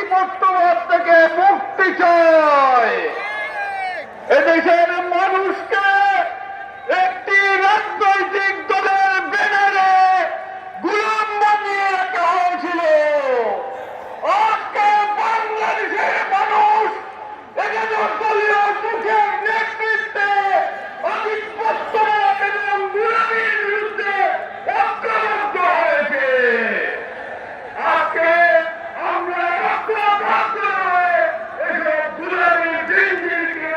আধিপত্যবাদ থেকে মুক্তি চায়। এদেশের মানুষকে একটি রাজনৈতিক দলের ব্যানারে গোলাম বানিয়ে রাখা হয়েছিল। আজকে বাংলাদেশের মানুষ এখানে দলীয় সুখের নেতৃত্বে আধিপত্যবাদ এবং গোলামীর বিরুদ্ধে ঐক্যবদ্ধ হয়েছে। আজকে আমরা ঐক্যবদ্ধ হয়ে এসব গোলামীর জিনজিরকে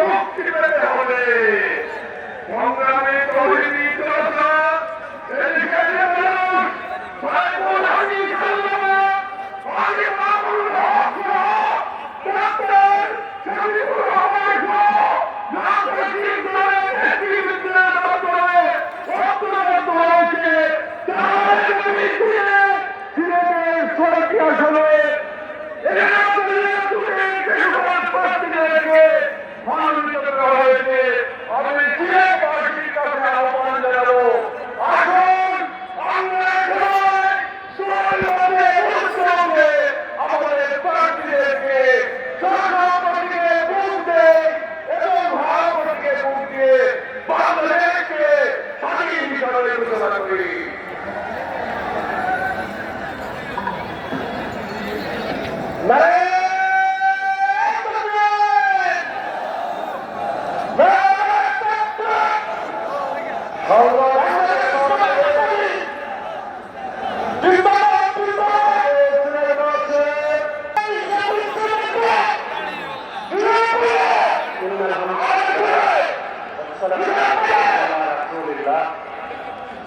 মুক্তি পেতে হবে। সংগ্রামী তৌহিদি জনতা, এদেশের মানুষ সাইফুল হাদিস আল্লামা, আলী মামুনুল হক সহ, ডাক্তার শফিকুর রহমান সহ রাজনৈতিক দলের নেতৃবৃন্দের মাধ্যমে ঐক্যবদ্ধ হয়েছে। তার বিরুদ্ধে সিলেটের ছয়টি আসনে মনোনীত করা হয়েছে। আমি সিলেটবাসীর কাছে আহ্বান জানাবো, আসুন আমরা সবাই আমাদের প্রার্থীদেরকে সরকারকে ভোট দেয় এবং ভারতকে ভোট দিয়ে বাংলাদেশকে স্বাধীন হিসাবে ঘোষণা করি।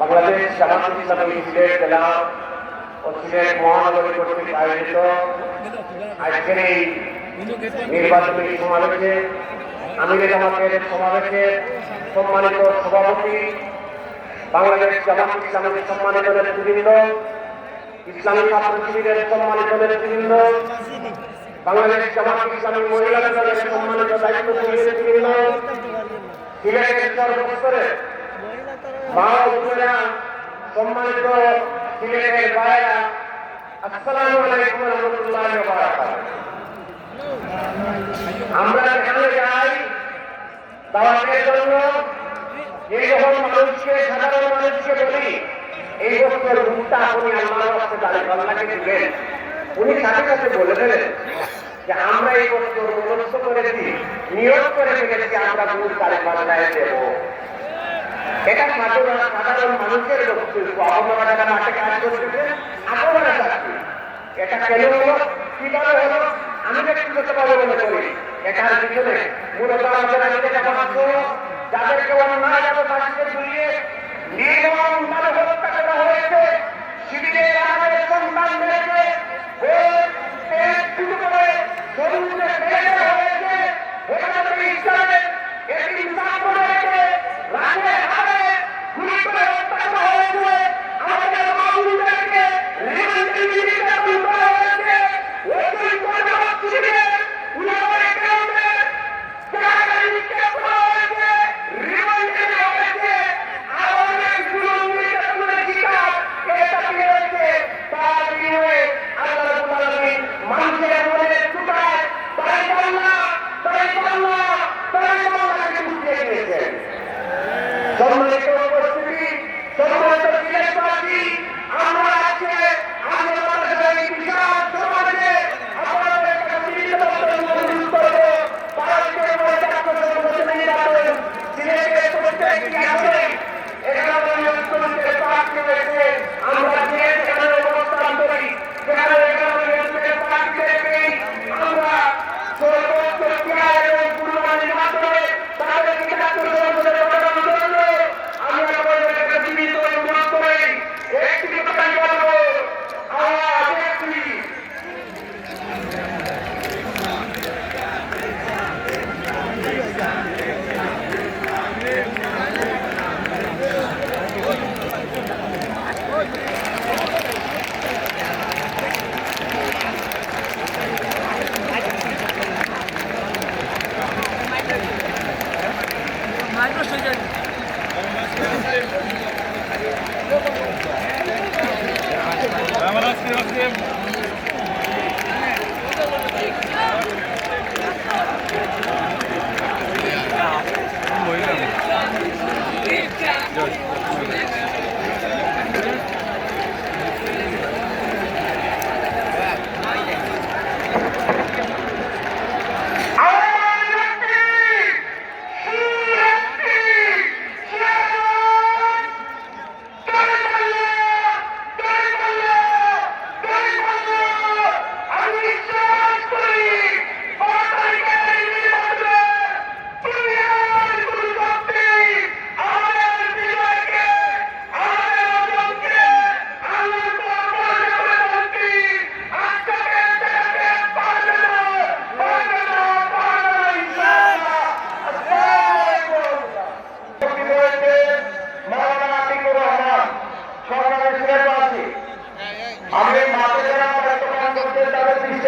বাংলাদেশ জামাত ইসলামী সিলেট জেলা ও সিলেট মহানগরী কর্তৃক আয়োজিত আজকের এই নির্বাচনী সমাবেশে আমিরের জামাতের সমাবেশে সম্মানিত সভাপতি, বাংলাদেশ জামাত ইসলামীর সম্মানিত নেতৃবৃন্দ, ইসলামী ছাত্র শিবিরের সম্মানিত নেতৃবৃন্দ, বাংলাদেশ জামাত ইসলামী মহিলা দলের সম্মানিত দায়িত্বশীল নেতৃবৃন্দ, সিলেটের সর্বস্তরে মা ও বোনেরা, সম্মানিত সিলেটের ভাইয়েরা, আসসালামু আলাইকুম ওয়া রাহমাতুল্লাহি ওয়া বারাকাতুহু। আমরা এখানে যাই দাওয়াতের জন্য, এই যখন মানুষকে, সাধারণ মানুষকে বলি এই বছর ভোটটা আপনি আল্লাহর কাছে দাঁড়িয়ে আল্লাহকে দিবেন, উনি সাথে সাথে বলে দিলেন যে আমরা এই বছর মনস্থ করেছি, নিয়োগ করে রেখেছি আমরা ভোট তারিখ বাংলায় দেব। এটা সাধারণ মানুষের বক্তব্য। আপনারা যারা মাঠে কাজ করতেছে আপনারা চাচ্ছি এটা কেন হলো, কিভাবে হলো, আমি ব্যক্তিগতভাবে মনে করি এটার পিছনে মূলত আমাদের আজকে যাদেরকে অন্যায়ভাবে ফাঁসিতে ঝুলিয়ে নির্মমভাবে হত্যা করা হয়েছে, শিবিরের আমাদের সন্তানদেরকে শুরু করে শরীরে ফেলে দেওয়া হয়েছে, হেফাজতে ইসলামের একটি ছাত্রদেরকে রাতে হারে গুলি করে হত্যা করা হয়েছে, আমাদের মামুনুলদেরকে রিমান্ডে নির্যাতন করা হয়েছে, ওই শিবিরের উলামায়ে কেরামদের জায়গায় নিক্ষেপ করা হয়েছে, রিমান্ডে নেওয়া হয়েছে, আমাদের জুলুম নির্যাতনের শিকার এটা কি হয়েছে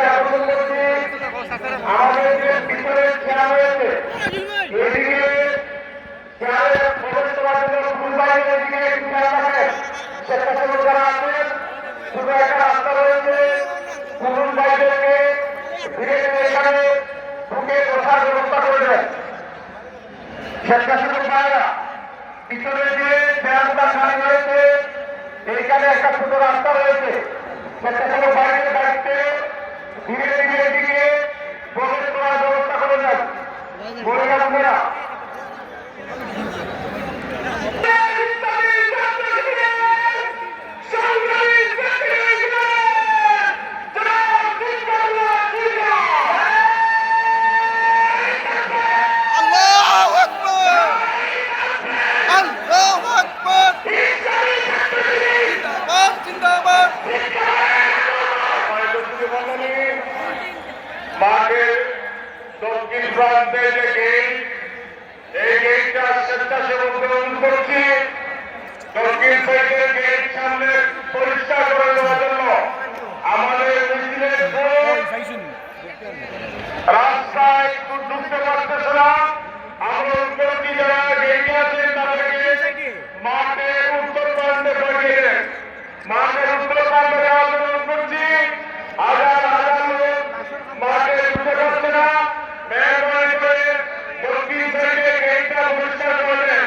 আকর্ষণ করছি আমাদের যে ভিতরের চেয়ার রয়েছে এদিকে চেয়ারে প্রবেশ করার জন্য ফুল বাইরের দিকে একটু খেয়াল রাখেন। স্বেচ্ছাসেবক যারা আছেন শুধু একটা রাস্তা রয়েছে, ফুল বাইরেকে ধীরে ধীরে এখানে ঢুকে বসার ব্যবস্থা করবেন। স্বেচ্ছাসেবক ভাইরা পিছনে যে চেয়ারগুলো খালি রয়েছে এইখানে একটা ছোট রাস্তা রয়েছে, স্বেচ্ছাসেবক ভাইদের দায়িত্বে ধীরে ধীরে এদিকে প্রবেশ করার ব্যবস্থা করে দেন। মহিলা বোনেরা মাঠের দক্ষিণ প্রান্তে যে গেট, এই গেটটা স্বেচ্ছাসেবক গ্রহণ করছি। দক্ষিণ সাইডের গেট সামনে পরিষ্কার করে দেওয়ার জন্য আমাদের মিছিলের রাস্তা একটু ঢুকতে পারতেছে না। আমরা উত্তরটি যারা গেটে আছেন তাদেরকে মাঠের উত্তর প্রান্তে পাঠিয়ে দেন। মাঠের উত্তর প্রান্তে যাওয়ার জন্য করছি। হাজার হাজার লোক মাঠে ঢুকতে পারছে না, মেহরবানি করে দক্ষিণ সাইডে গেটটা পরিষ্কার করে দেন।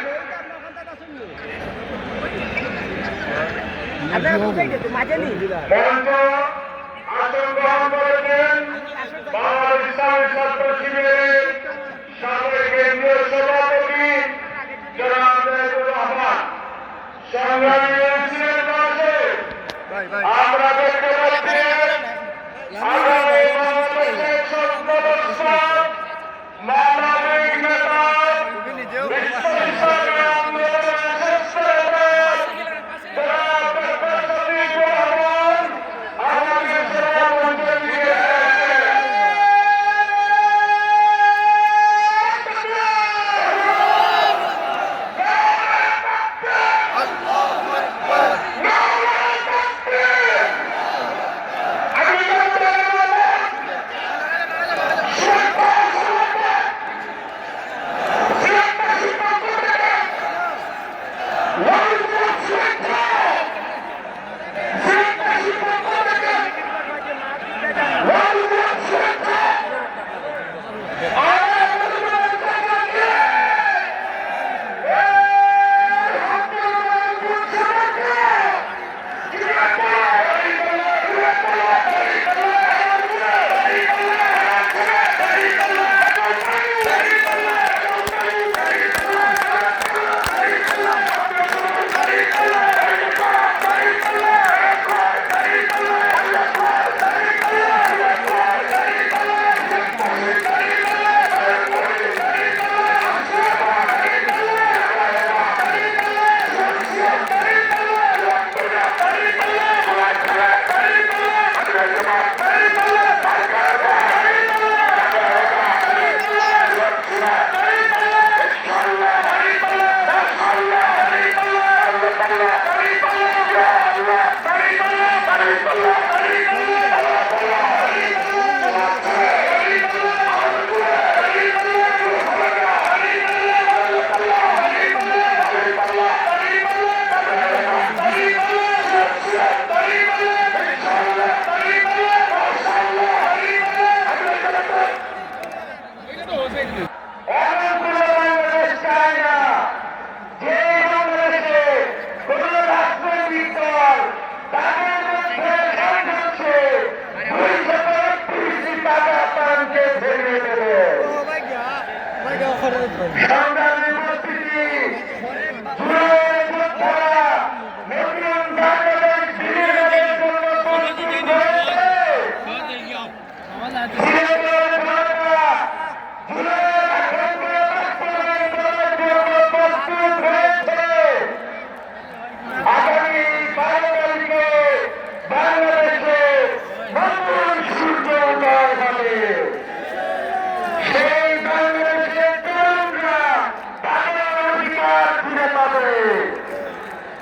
মঞ্চ আসন গ্রহণ করেছেন বাংলাদেশ ইসলামী ছাত্র শিবিরের সাবেক কেন্দ্রীয় সভাপতি জনাব মেহবুব রহমান। সংগ্রামী মিছিলের পাশে আমরা দেখতে পাচ্ছি আগামী বাংলাদেশের সর্বদর্শ মানবিক নেতা বিশ্ব ইসলামী আন্দোলনের শীর্ষ নেতা জনাব ডক্টর শফিকুর রহমান আমাদের সভামঞ্চে দিয়ে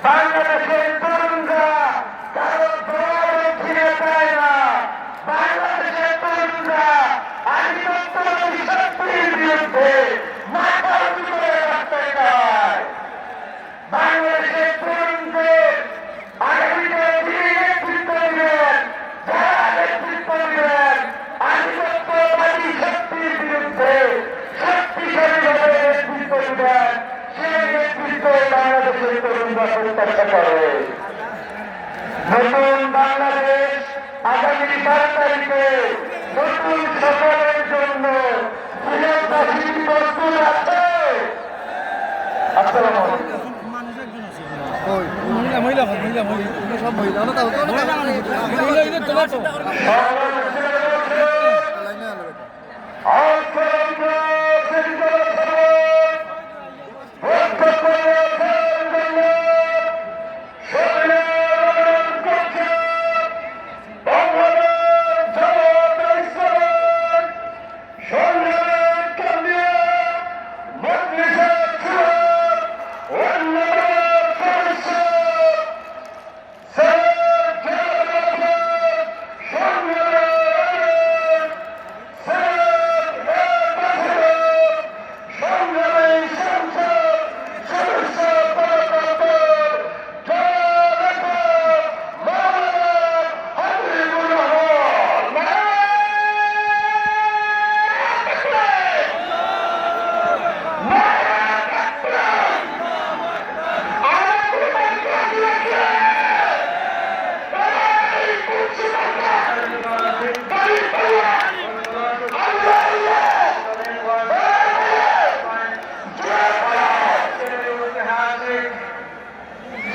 বাংলাদেশের তরুণরা কারো দোয়ারে ফিরে যায় না। বাংলাদেশের 4 তারিখে নতুন সফরের জন্য সিলেটবাসী প্রস্তুত আছে। আসসালামু আলাইকুম।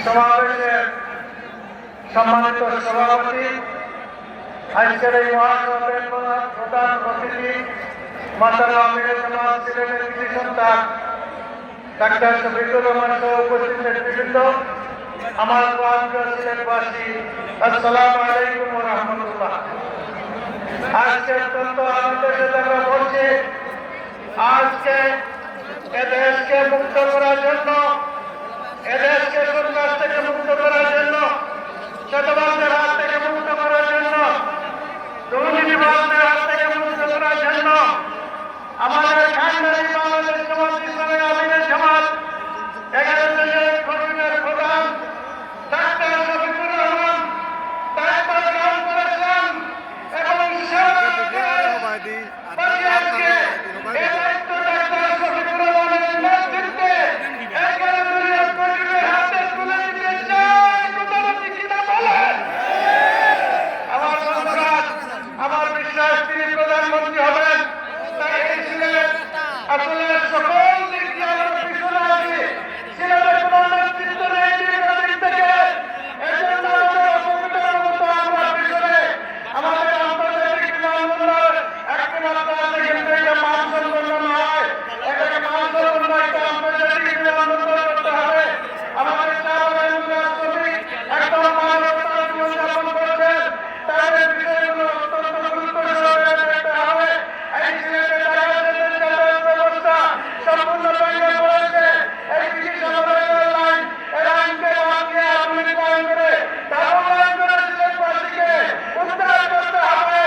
সমাবেশের সম্মানিত সভাপতি, আজকের এই মহাসভার প্রধান অতিথি মাতারা আমিরের জামাত সিলেটের কৃতি সন্তান ডাক্তার শফিকুর রহমান সহ উপস্থিত নেতৃবৃন্দ, আমার প্রান্তীয় সিলেটবাসী, আসসালামু আলাইকুম ওয়া রাহমাতুল্লাহ। আজকে অত্যন্ত আনন্দের সাথে আমরা বলছি, আজকে এদেশকে মুক্ত করার জন্য, এদেশকে সন্ত্রাস থেকে মুক্ত করার জন্য, শতবাদের হাত থেকে মুক্ত করার জন্য, দুর্নীতিবাজদের হাত থেকে মুক্ত করার জন্য আমাদের খানদানি বাংলাদেশ জামাত ইসলামী আমিরের জামাত 11 জনের খতিবের প্রধান ডাক্তার শফিকুর রহমান দায়িত্ব গ্রহণ করেছেন এবং আজকে এই দায়িত্ব ডাক্তার শফিকুর রহমানের নেতৃত্বে 11 জনের খতিবের হাতে তুলে দিতে চাই। কোথাও কিনা বলেন? আমার বন্ধুরা, আমার বিশ্বাস তিনি প্রধানমন্ত্রী হবেন। তাই এই সিলেট আসলে সকল দিক দিয়ে আমরা পিছনে আছি। সিলেটের কোন নেতৃত্ব নেই দীর্ঘদিন থেকে, এই জন্য আমাদের অপকর্তার মতো আমরা পিছনে। আমাদের আন্তর্জাতিক বিমানবন্দর একটি মাত্র আছে, কিন্তু এটা মানসম্পন্ন নয়। এটাকে মানসম্পন্ন একটা আন্তর্জাতিক বিমানবন্দর করতে হবে। আমাদের শ্রমিক একদম মানবতার জীবনযাপন করছেন, তাদের বিষয়গুলো অত্যন্ত গুরুত্ব সহকারে দেখতে হবে। এই সিলেটের যাতায়াতের ব্যবস্থা সম্পূর্ণ ভেঙে পড়েছে। এই ব্রিটিশ আমলের লাইন, এই লাইনকে বাঁচিয়ে আধুনিক লাইন করে ডাবল লাইন করে সিলেটবাসীকে উদ্ধার করতে হবে।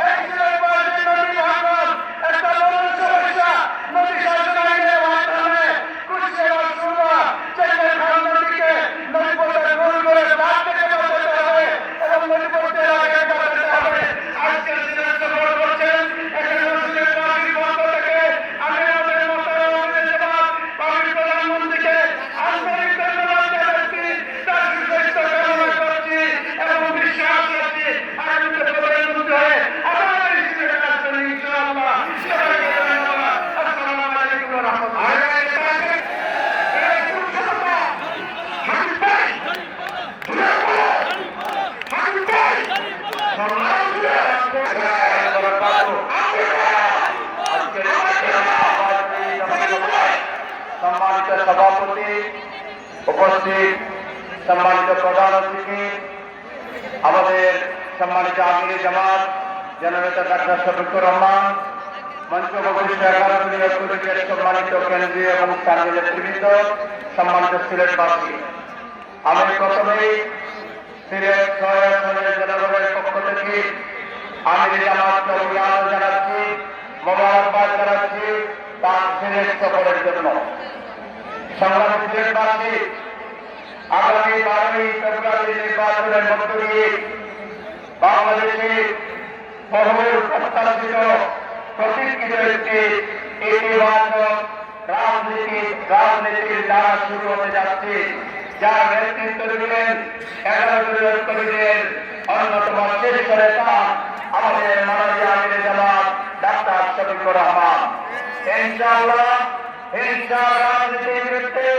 এই সিলেটবাসীর নদী ভাঙন একটা বড় সমস্যা। নদী শাসন আইনের মাধ্যমে কুষ্টিয়া সুরমা চেঙ্গের খান নদীকে নদীপথে গোল করে তার থেকে বাঁচাতে হবে এবং নদীপথের আগে বাঁচাতে হবে। আজকে সিলেট সফর করছেন, এখানে সিলেটবাসীর পক্ষ থেকে আমি আমাদের মাতারা আমিরের জামাত পাবলিক প্রধানমন্ত্রীকে আন্তরিক ধন্যবাদ জানাচ্ছি, তার সুস্বাস্থ্য কামনা করছি এবং বিশ্বাস রাখছি আগামীতে প্রধানমন্ত্রী হয়ে আবার এই সিলেটে আসবেন ইনশাআল্লাহ। সবাইকে ধন্যবাদ। আসসালামু আলাইকুম ওয়া রাহমাতুল্লাহ। সম্মানিত সভাপতি, উপস্থিত সম্মানিত প্রধান অতিথি, আমাদের সম্মানিত আমির জামাত জননেতা ডাক্তার শফিকুর রহমান, মঞ্চ বরিষ্ঠ 11 জনের খতিবের সম্মানিত কেন্দ্রীয় এবং স্থানীয় নেতৃবৃন্দ, সম্মানিত সিলেটবাসী, আমি প্রথমেই সিলেট 6 আসনের জনগণের পক্ষ থেকে আমির জামাতকে অভিনন্দন জানাচ্ছি, মোবারকবাদ জানাচ্ছি তার সিলেট সফরের জন্য। সংগ্রামী সিলেটবাসী, আগামী 12ই ফেব্রুয়ারি নির্বাচনের মধ্য দিয়ে বাংলাদেশে বহু প্রত্যাশিত প্রতীক্ষিত একটি ইতিবাচক রাজনীতির দ্বারা শুরু হতে যাচ্ছে, যার নেতৃত্ব দিলেন 11 জনের কবিদের অন্যতম শীর্ষ নেতা আমাদের মাননীয় আমির জামাত ডাক্তার শফিকুর রহমান। ইনশাআল্লাহ হিংসা রাজনীতির বিরুদ্ধে,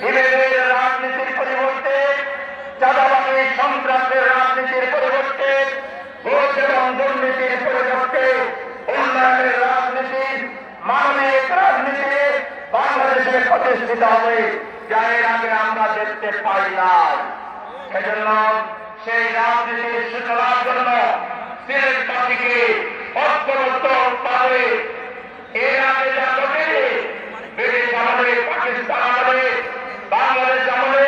বিভেদের রাজনীতির পরিবর্তে, চাঁদাবাজি সন্ত্রাসের রাজনীতির পরিবর্তে, ঘুষ এবং দুর্নীতির পরিবর্তে উন্নয়নের রাজনীতি, মানবিক রাজনীতি বাংলাদেশে প্রতিষ্ঠিত হবে, যা এর আগে আমরা দেখতে পাই নাই। সেজন্য সেই রাজনীতির সূচনার জন্য সিলেটবাসীকে ঐক্যবদ্ধ পাবে। এর আগে যা ঘটেছে, ব্রিটিশ আমলে, পাকিস্তান আমলে, বাংলাদেশ আমলে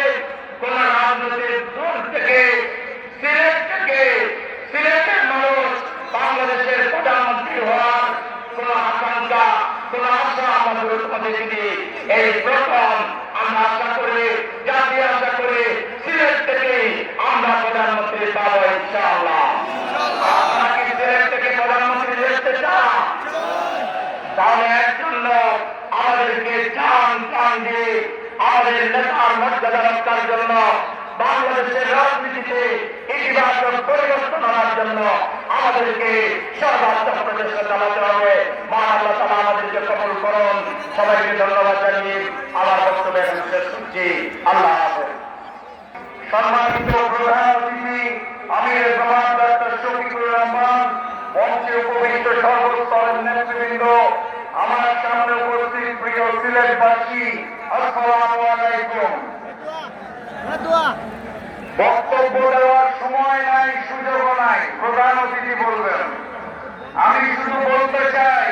কোন রাজনৈতিক দূর থেকে সিলেটের মানুষ বাংলাদেশের প্রধানমন্ত্রী হওয়ার কোন আকাঙ্ক্ষা, কোন আশা আমাদের উৎপাদিত এই প্রথম আমরা আশা করি, জাতি আশা করি সিলেট থেকে আমরা প্রধানমন্ত্রী পাবো ইনশাআল্লাহ। আপনারা কি সিলেট থেকে প্রধানমন্ত্রী দেখতে চান? তাহলে এর জন্য আমাদেরকে প্রাণ দিয়ে আমাদের নেতার মর্যাদা রক্ষার জন্য, বাংলাদেশের রাজনীতিতে ইতিবাচক পরিবর্তন আনার জন্য আমাদেরকে সর্বাত্মক প্রচেষ্টা চালাতে হবে। মহান আল্লাহ তাআলা আমাদেরকে কবুল করুন। সবাইকে ধন্যবাদ জানিয়ে আমার বক্তব্য এখন শেষ করছি। আল্লাহ হাফেজ। সম্মানিত প্রধান অতিথি আমির জামাত ডাক্তার শফিকুর রহমান, মঞ্চে উপবিষ্ট সর্বস্তরের নেতৃবৃন্দ, আমার সামনে উপস্থিত প্রিয় সিলেটবাসী, আসসালামু আলাইকুম। বক্তব্য দেওয়ার সময় নাই, সুযোগও নাই, প্রধান অতিথি বলবেন। আমি শুধু বলতে চাই,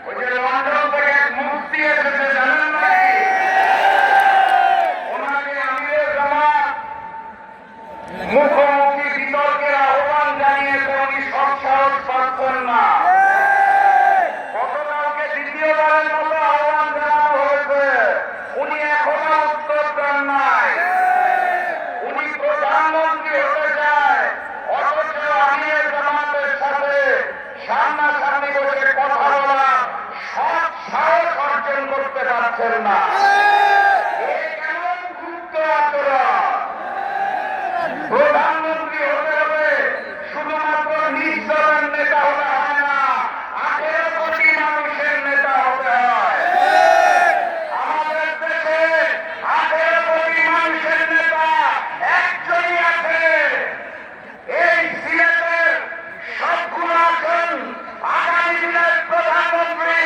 ওই যে লন্ডন থেকে এক মুফতি এসেছে, জানেন নাকি? ওনাকে আমিরের জামাত মুখোমুখি বিতর্কের আহ্বান জানিয়েছে, উনি সব সাহস পাচ্ছেন না। গতকালকে দ্বিতীয়বারের মতো আহ্বান জানানো হয়েছে, উনি এখনো উত্তর দেন নাই। উনি প্রধানমন্ত্রী হতে চায়, অথচ আমিরের জামাতের সাথে সামনাসামনি বসে কথা বলা সব সাহস অর্জন করতে পারছেন না। এ কেমন গুপ্ত আচরণ? প্রধানমন্ত্রী হতে হবে শুধুমাত্র নিজ দলের নেতা হতে হয় না, 18 কোটি মানুষের নেতা হতে হয়। আমাদের দেশে 18 কোটি মানুষের নেতা একজনই আছে, এই সিলেটের সবগুলো আছেন আগামী দিনের প্রধানমন্ত্রী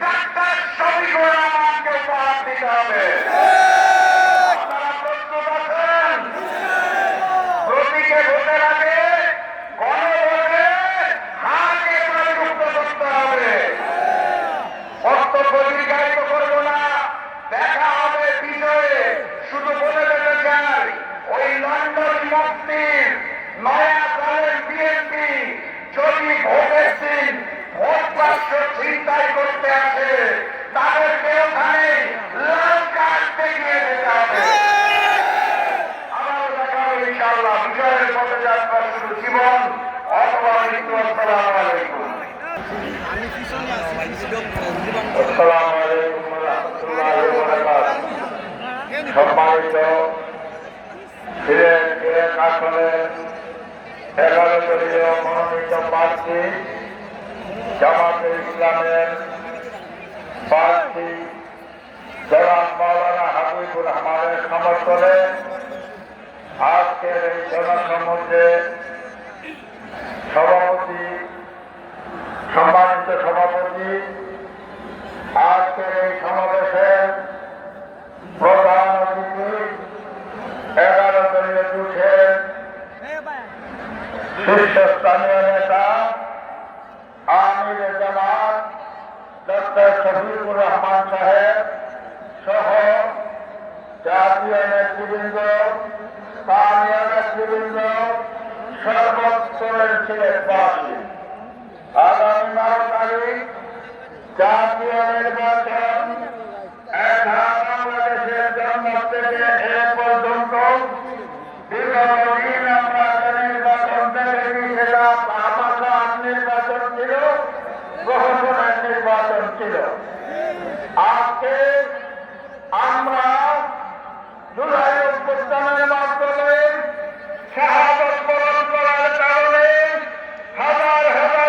ডাক্তার শফিকুর রহমানকে উপহার দিতে হবে। আপনারা প্রস্তুত আছেন? প্রতীকে ভোটের আগে গণভোটে হাত একেবারে মুক্ত করতে হবে। বক্তব্য দীর্ঘায়িত করব না, দেখা হবে বিজয়ে। শুধু বলে দিতে চাই, ওই লন্ডন মুফতির নয়া দলের বিএনপি যদি ভোটের দিন ভোট বাক্স ছিনতাই করতে আসে, তাদেরকে ওখানে লাল কার্ড দেখিয়ে দিতে হবে। আবারও দেখা হবে ইনশাআল্লাহ। বিজয়ের পথে যাত্রা শুধু জীবন অথবা মৃত্যু। আসসালামু আলাইকুম। আসসালামু আলাইকুম ওয়া রাহমাতুল্লাহি ওয়া বারাকাতুহু। সম্মানিত সিলেট এক আসনের 11 দলীয় মনোনীত প্রার্থী, জামাতে ইসলামের প্রার্থী জনাব মাওলানা হাবিবুর রহমানের সমর্থনে আজকের এই জনসমুদ্রে সভাপতি, সম্মানিত সভাপতি, আজকের এই সমাবেশের প্রধান অতিথি, 11 দলীয় জোটের শীর্ষস্থানীয় নেতা আমির জামাত ডক্টর শফিকুর রহমান সাহেব সহ জাতীয় নেতৃবৃন্দ, স্থানীয় নেতৃবৃন্দ, সর্বস্তরের সিলেটবাসী, আগামী 12 তারিখ জাতীয় নির্বাচন। বাংলাদেশের জন্ম থেকে এ পর্যন্ত বিগত দিন আমরা যে নির্বাচন দেখেছি, সেটা আমাশার নির্বাচন ছিল, প্রহসনের নির্বাচন ছিল। আজকে আমরা জুলাই অভ্যুত্থানের মাধ্যমে শাহাদত বরণ করার কারণে হাজার হাজার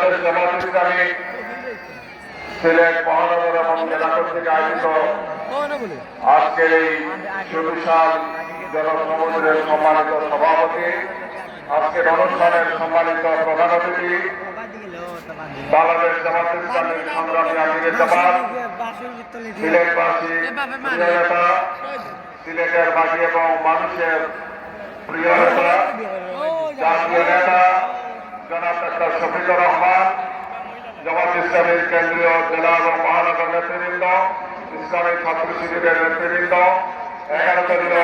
বাংলাদেশ জামাত ইসলামী সিলেট মহানগর এবং জেলা কর্তৃক আয়োজিত আজকের এই সুবিশাল জনসমুদ্রের সম্মানিত সভাপতি, আজকের অনুষ্ঠানের সম্মানিত প্রধান অতিথি, বাংলাদেশ জামাত ইসলামীর সংগ্রামী আমিরের জামাত, সিলেটবাসী প্রিয় নেতা, সিলেটের বাকি এবং মানুষের প্রিয় নেতা, জাতীয় নেতা জনাব ডাক্তার শফিকুর রহমান, জামাত ইসলামীর কেন্দ্রীয় জেলা এবং মহানগর নেতৃবৃন্দ, ইসলামী ছাত্র শিবিরের নেতৃবৃন্দ, 11 দলীয়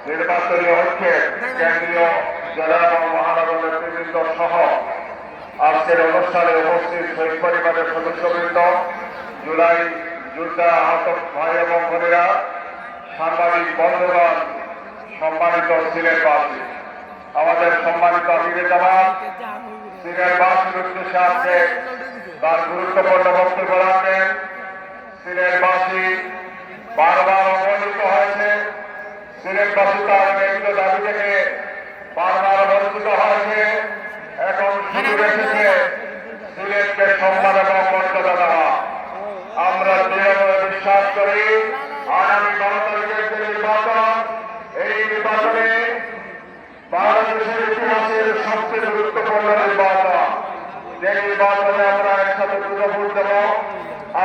নির্বাচনী ঐক্যের কেন্দ্রীয় জেলা এবং মহানগর নেতৃবৃন্দ সহ আজকের অনুষ্ঠানে উপস্থিত শহীদ পরিবারের সদস্যবৃন্দ, জুলাই যোদ্ধা আহত ভাই এবং বোনেরা, সাংবাদিক বন্ধুগণ, সম্মানিত সিলেটবাসী, আমাদের সম্মানিত আমিরে জামাত সিলেটবাসীর উদ্দেশ্যে আজকে তার গুরুত্বপূর্ণ বক্তব্য রাখেন। সিলেটবাসী বারবার অবহেলিত হয়েছে, সিলেটবাসী তার ন্যায্য দাবি থেকে বারবার বঞ্চিত হয়েছে। এখন সুযোগ এসেছে সিলেটকে সম্মান এবং মর্যাদা দেওয়া। আমরা দৃঢ়ভাবে বিশ্বাস করি আগামী 12 তারিখের যে নির্বাচন, এই নির্বাচনে বাংলাদেশের ইতিহাসের সবচেয়ে গুরুত্বপূর্ণ নির্বাচন, যে নির্বাচনে আমরা একসাথে পুজো ভোট দেব,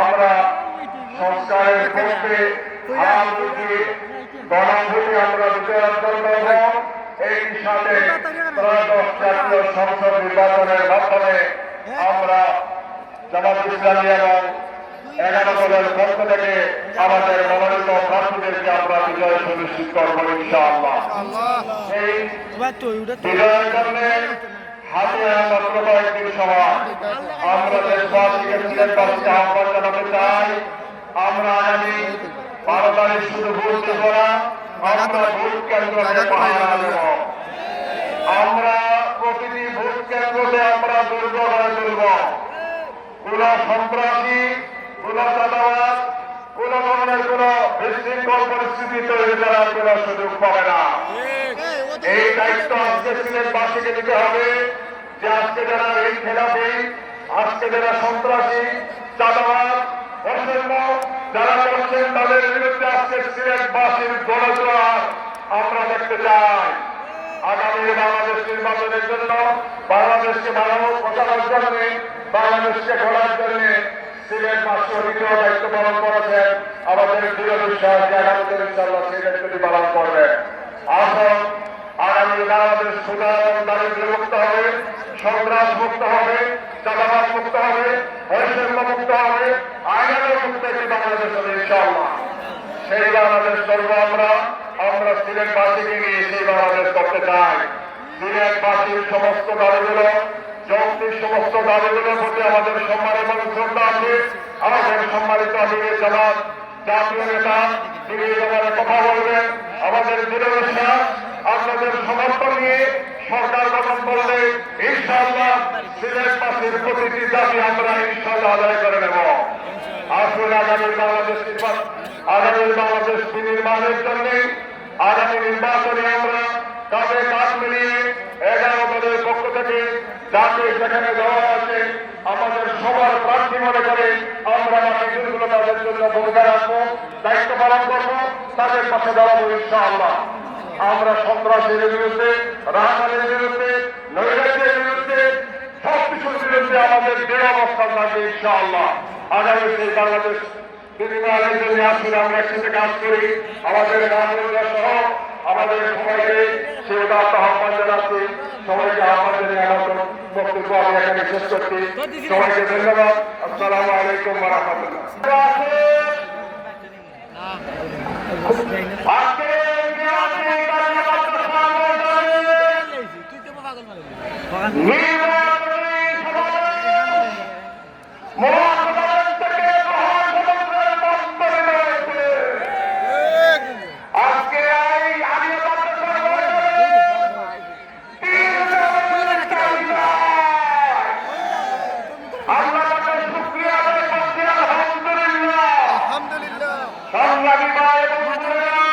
আমরা সংস্কারের পক্ষে হাত উঠিয়ে গণভোটে আমরা বিজয় অর্জন করব। এই সাথে ত্রয়োদশ জাতীয় সংসদ নির্বাচনের মাধ্যমে আমরা জামাত ইসলামী এবং 11 দলের পক্ষ থেকে আমাদের মনোনীত প্রার্থীদেরকে আমরা বিজয় সুনিশ্চিত করবো ইনশাআল্লাহ। এই বিজয়ের জন্য হাতে মাত্র কয়েকদিন সময়, আমরা দেশবাসীকে সিলেটবাসীকে আহ্বান জানাতে চাই, আমরা আগামী 12 তারিখ শুধু ভোট দেব না, আমরা ভোট কেন্দ্রকে পাহারা দেব। আমরা প্রতিটি ভোট কেন্দ্রতে আমরা দুর্গ গড়ে তুলব। কোন সন্ত্রাসী, কোন চাঁদাবাজ, কোন ধরনের কোন বিশৃঙ্খল পরিস্থিতি তৈরি করার কোন সুযোগ পাবে না। এই দায়িত্ব আজকে সিলেটবাসীকে নিতে হবে যে আজকে যারা এই খেলাপি, আজকে যারা সন্ত্রাসী, চাঁদাবাজ, অসম্য যারা করছেন, তাদের বিরুদ্ধে আজকে সিলেটবাসীর গণজোয়ার আমরা দেখতে চাই। আগামী বাংলাদেশ নির্বাচনের জন্য, বাংলাদেশকে ভালো প্রচারের জন্য, বাংলাদেশকে গড়ার জন্য সিলেটবাসী অধিক দায়িত্ব পালন করেছেন। আমাদের দৃঢ় বিশ্বাস যে আগামী দিনে ইনশাআল্লাহ সিলেটকে পালন করবেন। আসুন আগামী বাংলাদেশ সুদা এবং দারিদ্র্য মুক্ত হবে, সন্ত্রাস মুক্ত হবে, চাঁদাবাজ মুক্ত হবে, বৈষম্য মুক্ত হবে, আইনের মুক্ত একটি বাংলাদেশ হবে ইনশাআল্লাহ। সেই বাংলাদেশ করবো আমরা। আমরা সিলেটবাসীকে নিয়ে সেই বাংলাদেশ করতে চাই। সিলেটবাসীর সমস্ত দাবিগুলো, যৌক্তিক সমস্ত দাবিগুলোর প্রতি আমাদের সম্মান এবং শ্রদ্ধা আছে। আমাদের সম্মানিত আমিরের জামাত জাতীয় নেতা তিনি এই ব্যাপারে কথা বলবেন। আমাদের দৃঢ় বিশ্বাস আপনাদের সমর্থন নিয়ে সরকার গঠন করলে ইনশাআল্লাহ সিলেটবাসীর প্রতিটি দাবি আমরা ইনশাআল্লাহ আদায় করে নেব। আসলে আগামী বাংলাদেশ বিনির্মাণের জন্য আগামী নির্বাচনে আমরা কাঁধে কাঁধ মিলিয়ে 11 দলের পক্ষ থেকে যাকে যেখানে দেওয়া আছে আমাদের সবার প্রার্থী মনে করে আমরা বাকি দিনগুলো তাদের জন্য ভূমিকা রাখবো, দায়িত্ব পালন করবো, তাদের পাশে দাঁড়াবো ইনশাআল্লাহ। আমরা সন্ত্রাসের বিরুদ্ধে, রাহাজানের বিরুদ্ধে, নৈরাজ্যের বিরুদ্ধে, সবকিছুর বিরুদ্ধে আমাদের দৃঢ় অবস্থান থাকবে ইনশাআল্লাহ। আগামী সেই বাংলাদেশ বিনির্মাণের জন্য আসলে আমরা একসাথে কাজ করি। আমাদের নাগরিকরা সহ আমাদের সবাইকে সেই আহ্বান জানাচ্ছি। সবাইকে আহ্বান জানিয়ে আমার বক্তব্য আমি এখানে শেষ করছি। সবাইকে ধন্যবাদ। আসসালামু আলাইকুম ওয়া রাহমাতুল্লাহ। সংগ্রামী ভাই এবং বোনেরা,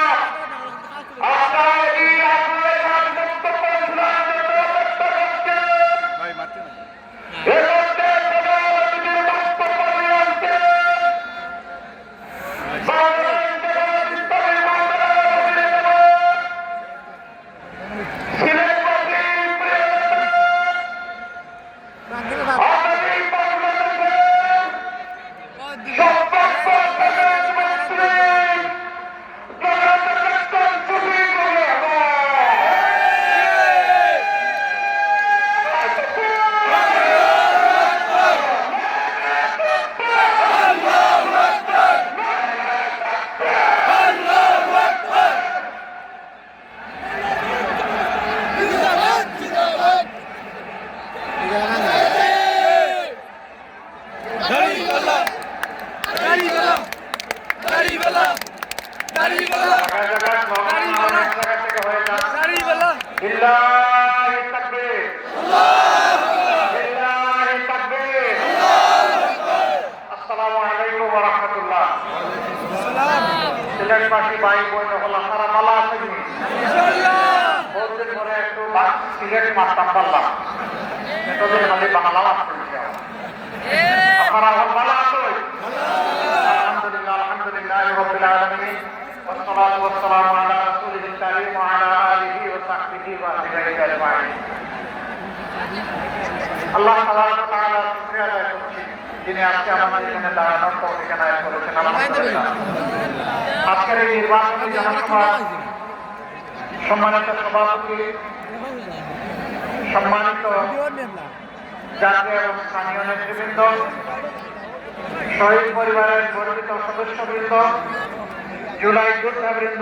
মারতাম পারলাম, এতদিন খালি বাংলা মাস করেছি। আপনারা ভালো আছো? আলহামদুলিল্লাহ, আলহামদুলিল্লাহ রাব্বিল আলামিন, والصلاة والسلام على رسوله الكريم وعلى آله وصحبه وأتباعه أجمعين। আল্লাহ তাবারক ওয়া তাআলা শুকরিয়া আদায় করছি, যিনি আজকে আমাদের এখানে দাঁড়ানোর তৌফিক এনায়েত করেছেন। আলহামদুলিল্লাহ। আজকের এই নির্বাচনী জনসভা সম্মানিত সভাপতি, সম্মানিত জাতীয় এবং স্থানীয় নেতৃবৃন্দ, শহীদ পরিবারের গর্বিত সদস্যবৃন্দ, জুলাই যোদ্ধাবৃন্দ,